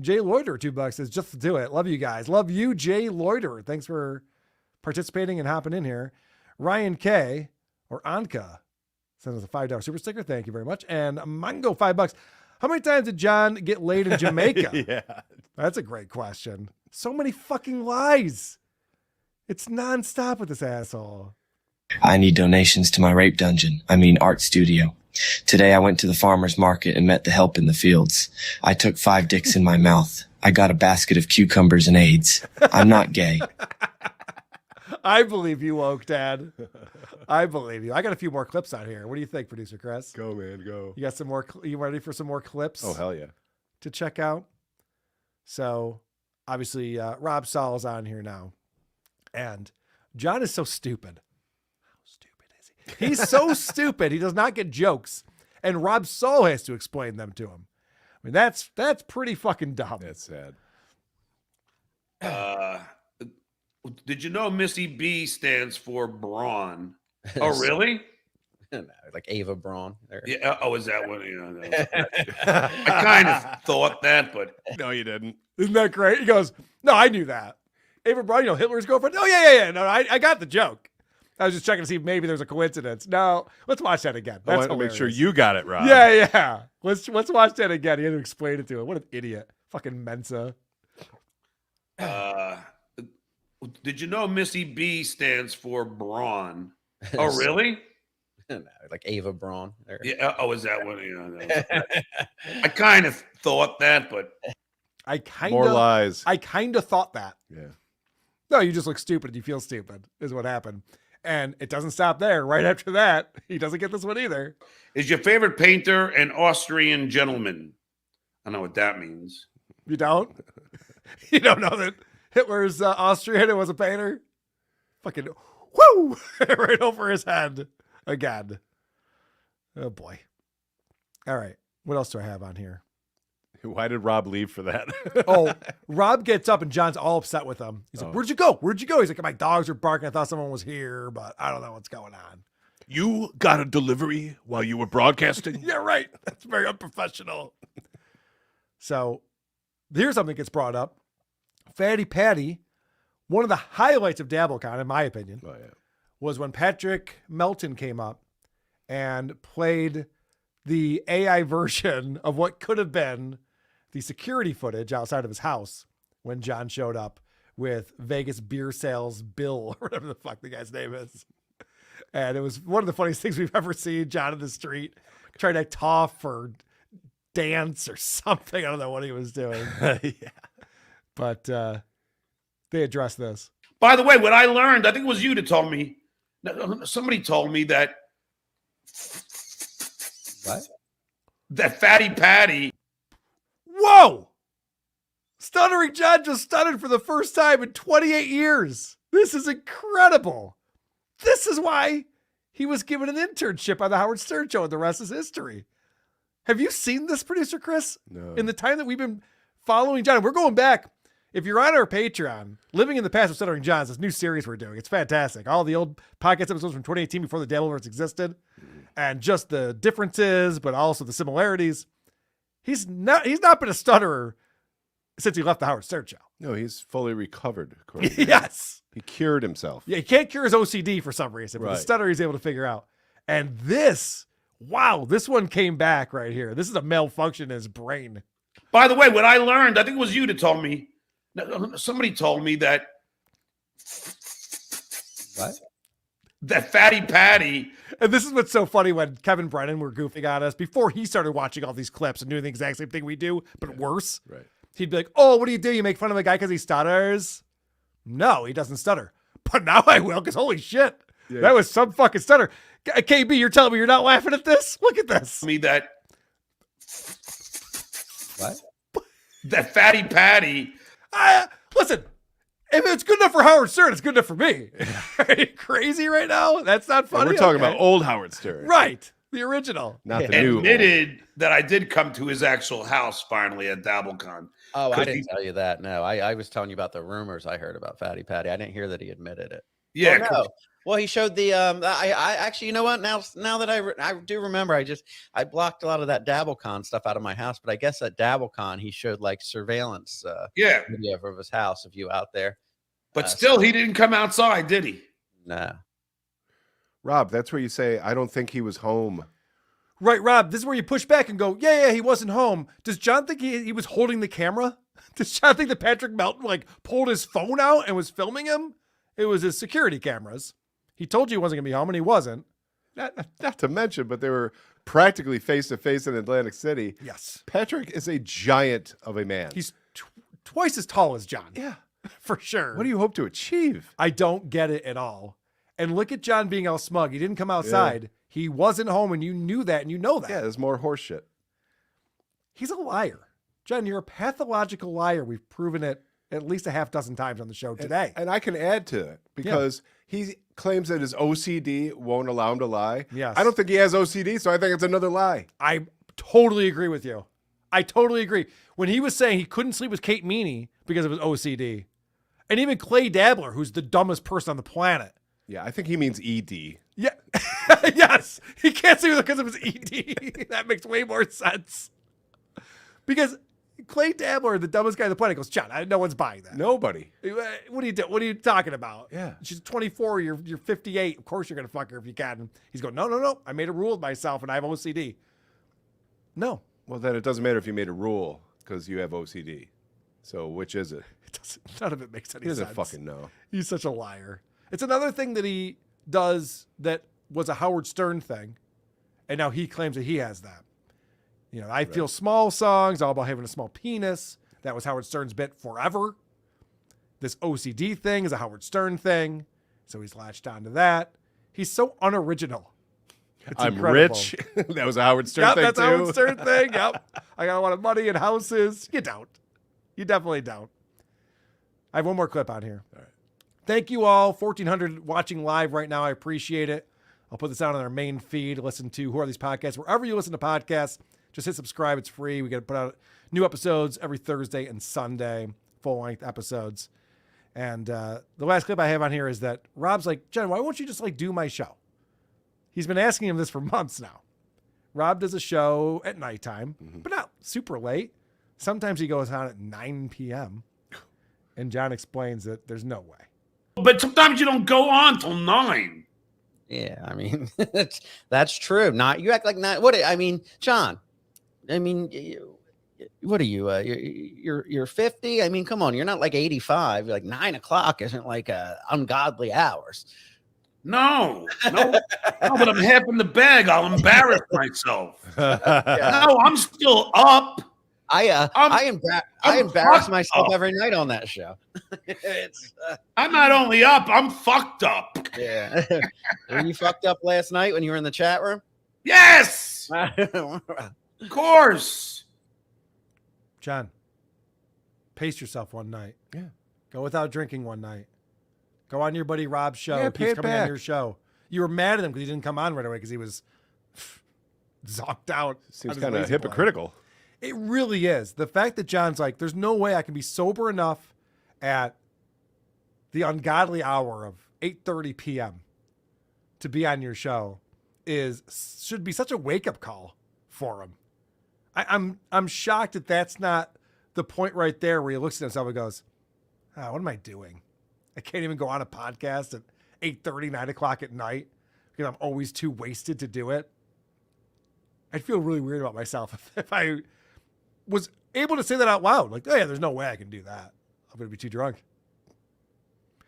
Jay Loiter, $2 says, just do it. Love you guys. Love you, Jay Loiter. Thanks for participating and hopping in here. Ryan K, or Anka, sends us a $5 super sticker. Thank you very much. And Mango, $5. How many times did John get laid in Jamaica? Yeah. That's a great question. So many fucking lies. It's nonstop with this asshole. I need donations to my rape dungeon. Art studio. Today I went to the farmer's market and met the help in the fields. I took 5 dicks in my mouth. I got a basket of cucumbers and AIDS. I'm not gay. I believe you, woke dad. I believe you. I got a few more clips out here. What do you think, producer Chris? Go, man, go. You got some more? You ready for some more clips? Oh, hell yeah. To check out. So, obviously, Rob Saul's on here now. And John is so stupid. How stupid is he? He's so stupid. He does not get jokes. And Rob Saul has to explain them to him. That's pretty fucking dumb. That's sad. Did you know Missy B stands for Braun? Oh, really? Like Ava Braun. There. Yeah. Oh, is that what? I kind of thought that, but no, you didn't. Isn't that great? He goes, no, I knew that. Ava Braun, Hitler's girlfriend. Oh, yeah. No, I got the joke. I was just checking to see if maybe there's a coincidence. No, let's watch that again. I want to make sure you got it, Rob. Yeah. Let's watch that again. He had to explain it to him. What an idiot. Fucking Mensa. Did you know Missy B stands for Braun? Oh, really? Like Ava Braun. There. Yeah. Oh, is that what? I kind of thought that, but more lies. I kind of thought that. Yeah. No, you just look stupid. You feel stupid is what happened. And it doesn't stop there. Right after that, he doesn't get this one either. Is your favorite painter an Austrian gentleman? I know what that means. You don't? You don't know that Hitler's Austrian and was a painter? Fucking whoo! Right over his head again. Oh, boy. All right. What else do I have on here? Why did Rob leave for that? Rob gets up and John's all upset with him. He's like, where'd you go? He's like, my dogs are barking. I thought someone was here, but I don't know what's going on. You got a delivery while you were broadcasting? Yeah, right. That's very unprofessional. So here's something that gets brought up. Fatty Patty, one of the highlights of DabbleCon, in my opinion, was when Patrick Melton came up and played the AI version of what could have been the security footage outside of his house when John showed up with Vegas beer sales Bill, or whatever the fuck the guy's name is. And it was one of the funniest things we've ever seen. John in the street trying to act tough or dance or something. I don't know what he was doing. Yeah. But they addressed this. By the way, what I learned, I think it was you that told me. Somebody told me that. What? That Fatty Patty. Whoa! Stuttering John just stuttered for the first time in 28 years. This is incredible. This is why he was given an internship on the Howard Stern Show, and the rest is history. Have you seen this, producer Chris? No. In the time that we've been following John, we're going back. If you're on our Patreon, Living in the Past with Stuttering John, this new series we're doing. It's fantastic. All the old podcast episodes from 2018 before the Dabbleverse existed, and just the differences, but also the similarities. He's not been a stutterer since he left the Howard Stern Show. No, he's fully recovered. according to him. Yes. He cured himself. Yeah, he can't cure his OCD for some reason, but the stutter he's able to figure out. And this, wow, this one came back right here. This is a malfunction in his brain. By the way, what I learned, I think it was you that told me. Somebody told me that. What? That Fatty Patty. And this is what's so funny when Kevin Brennan were goofing on us before he started watching all these clips and doing the exact same thing we do, but worse. Right. He'd be like, oh, what do? You make fun of a guy because he stutters? No, he doesn't stutter. But now I will, because holy shit. Yeah. That was some fucking stutter. KB, you're telling me you're not laughing at this? Look at this. Me that. What? That Fatty Patty. Listen, if it's good enough for Howard Stern, it's good enough for me. Are you crazy right now? That's not funny. We're talking about old Howard Stern. Right. The original. Not the new. Admitted that I did come to his actual house finally at DabbleCon. Oh, I didn't tell you that. No, I was telling you about the rumors I heard about Fatty Patty. I didn't hear that he admitted it. Yeah. Oh, no. Well, he showed the. I actually, you know what? Now that I do remember, I blocked a lot of that DabbleCon stuff out of my house. But I guess at DabbleCon he showed like surveillance. Video of his house of you out there. But still, he didn't come outside, did he? No. Rob, that's where you say, I don't think he was home. Right, Rob, this is where you push back and go, yeah, he wasn't home. Does John think he was holding the camera? Does John think that Patrick Melton like pulled his phone out and was filming him? It was his security cameras. He told you he wasn't going to be home, and he wasn't. Not to mention, but they were practically face-to-face in Atlantic City. Yes. Patrick is a giant of a man. He's twice as tall as John. Yeah. For sure. What do you hope to achieve? I don't get it at all. And look at John being all smug. He didn't come outside. Yeah. He wasn't home, and you knew that, and you know that. Yeah, there's more horse shit. He's a liar. John, you're a pathological liar. We've proven it at least a half dozen times on the show today. And I can add to it because he claims that his OCD won't allow him to lie. Yes. I don't think he has OCD, so I think it's another lie. I totally agree with you. I totally agree. When he was saying he couldn't sleep with Kate Meany because of his OCD, and even Clay Dabbler, who's the dumbest person on the planet. Yeah, I think he means ED. Yeah. Yes. He can't sleep with her because of his ED. That makes way more sense. Because Clay Dabbler, the dumbest guy on the planet, goes, John, no one's buying that. Nobody. What are you doing? What are you talking about? Yeah. She's 24. You're 58. Of course you're going to fuck her if you can. He's going, no. I made a rule with myself and I have OCD. No. Well, then it doesn't matter if you made a rule because you have OCD. So which is it? None of it makes any sense. sense. He doesn't fucking know. He's such a liar. It's another thing that he does that was a Howard Stern thing. And now he claims that he has that. You know, I feel small songs, all about having a small penis. That was Howard Stern's bit forever. This OCD thing is a Howard Stern thing. So he's latched onto that. He's so unoriginal. It's I'm incredible. rich. That was a Howard Stern thing that's too. a Howard Stern thing. Yep. I got a lot of money and houses. You don't. You definitely don't. I have one more clip on here. All right. Thank you all. 1,400 watching live right now. I appreciate it. I'll put this out on our main feed. Listen to Who Are These Podcasts? Wherever you listen to podcasts, just hit subscribe. It's free. We get to put out new episodes every Thursday and Sunday, full-length episodes. And the last clip I have on here is that Rob's like, Jen, why won't you just do my show? He's been asking him this for months now. Rob does a show at nighttime, but not super late. Sometimes he goes on at 9 p.m. And John explains that there's no way. But sometimes you don't go on till 9. Yeah, I mean, that's true. Not you act like not. What I mean, John. I mean, what are you? You're 50. I mean, come on. You're not like 85. You're like 9 o'clock isn't like ungodly hours. No, but I'm half in the bag. I'll embarrass myself. No, I'm still up. I embarrass myself every night on that show. I'm not only up, I'm fucked up. Yeah. Were you fucked up last night when you were in the chat room? Yes. Of course. John, pace yourself one night. Yeah. Go without drinking one night. Go on your buddy Rob's show. Yeah, He's coming on your show. You were mad at him because he didn't come on right away because he was zonked out. Seems kind of hypocritical. It really is. The fact that John's like, there's no way I can be sober enough at the ungodly hour of 8:30 p.m. to be on your show should be such a wake-up call for him. I'm shocked that that's not the point right there where he looks at himself and goes, what am I doing? I can't even go on a podcast at 8:30, 9 o'clock at night because I'm always too wasted to do it. I'd feel really weird about myself if I was able to say that out loud. Like, oh yeah, there's no way I can do that. I'm going to be too drunk.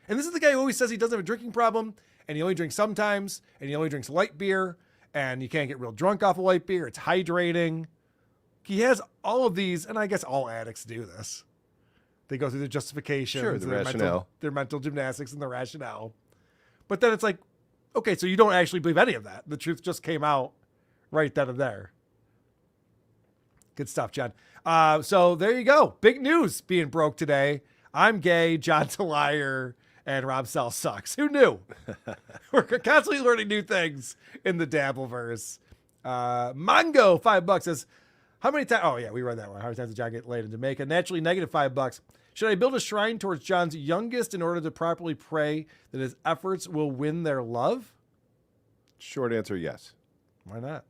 And this is the guy who always says he doesn't have a drinking problem and he only drinks sometimes and he only drinks light beer and you can't get real drunk off of light beer. It's hydrating. He has all of these, and I guess all addicts do this. They go through the justification, Sure, the rationale. Their mental gymnastics and the rationale. But then it's like, okay, so you don't actually believe any of that. The truth just came out right then and there. Good stuff, John. So there you go. Big news being broke today. I'm gay, John's a liar, and Rob Sell sucks. Who knew? We're constantly learning new things in the Dabbleverse. Mongo, $5 says, how many times? Oh, yeah, we read that one. How many times did John get laid in Jamaica? Naturally negative $5. Should I build a shrine towards John's youngest in order to properly pray that his efforts will win their love? Short answer, yes. Why not?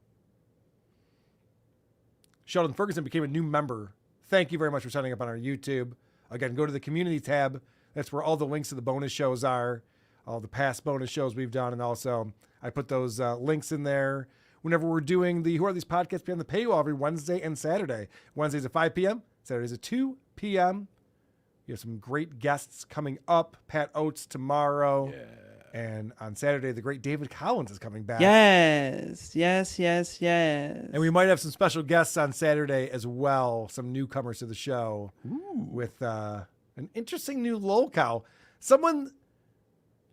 Sheldon Ferguson became a new member. Thank you very much for signing up on our YouTube. Again, go to the community tab. That's where all the links to the bonus shows are, all the past bonus shows we've done. And also, I put those links in there whenever we're doing the Who Are These Podcasts Behind the Paywall every Wednesday and Saturday. Wednesdays at 5 p.m., Saturdays at 2 p.m. You have some great guests coming up. Pat Oates tomorrow. Yeah. And on Saturday, the great David Collins is coming back. Yes. And we might have some special guests on Saturday as well, some newcomers to the show. Ooh. With an interesting new locale. Someone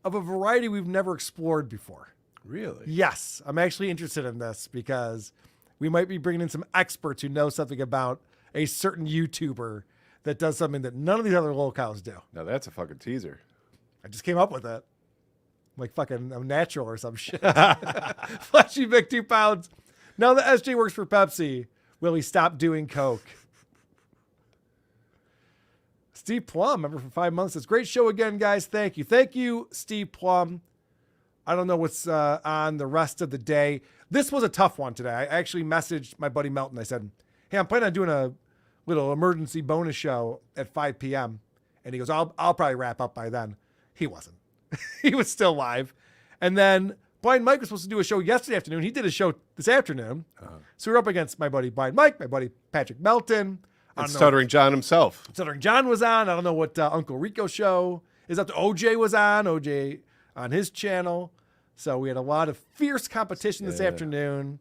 of a variety we've never explored before. Really? Yes. I'm actually interested in this because we might be bringing in some experts who know something about a certain YouTuber that does something that none of these other locales do. Now that's a fucking teaser. I just came up with it. Like fucking I'm natural or some shit. Fleshy Vic 2 pounds. Now that SJ works for Pepsi, will he stop doing Coke? Steve Plum, member for 5 months, says, great show again, guys. Thank you. Thank you, Steve Plum. I don't know what's on the rest of the day. This was a tough one today. I actually messaged my buddy Melton. I said, hey, I'm planning on doing a little emergency bonus show at 5 p.m. And he goes, I'll probably wrap up by then. He wasn't. He was still live. And then Blind Mike was supposed to do a show yesterday afternoon. He did a show this afternoon. So we're up against my buddy Blind Mike, my buddy Patrick Melton. And Stuttering John himself. Stuttering John was on. I don't know what Uncle Rico show is up to. OJ was on. OJ on his channel. So we had a lot of fierce competition this afternoon.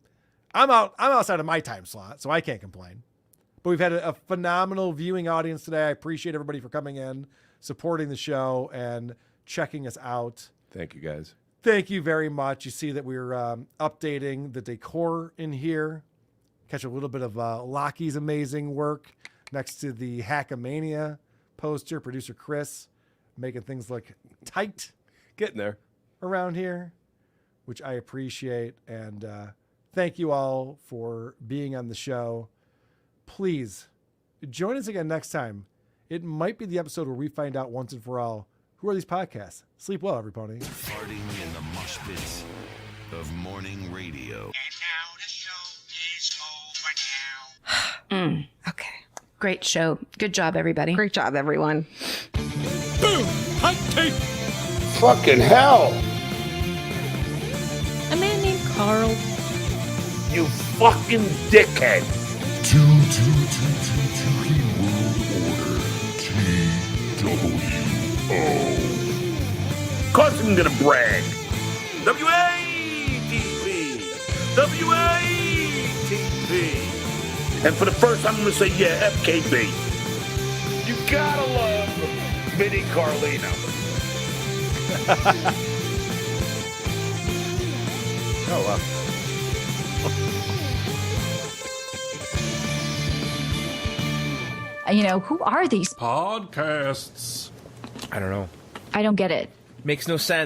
I'm outside of my time slot, so I can't complain. But we've had a phenomenal viewing audience today. I appreciate everybody for coming in, supporting the show, and checking us out. Thank you, guys. Thank you very much. You see that we're updating the decor in here. Catch a little bit of Lockie's amazing work next to the Hackamania poster. Producer Chris making things look tight. Getting there. Around here, which I appreciate. And thank you all for being on the show. Please join us again next time. It might be the episode where we find out once and for all, who are these podcasts? Sleep well, everybody. Farting in the mosh pits of morning radio. Okay. Great show. Good job, everybody. Great job, everyone. Boom! Hot take! Fucking hell! A man named Carl. You fucking dickhead! World Order. Of course I'm gonna brag. WATP. And for the first time I'm gonna say, yeah, FKB. You gotta love Vinny Carlino. Oh, wow. Who are these Podcasts. I don't know. I don't get it. Makes no sense.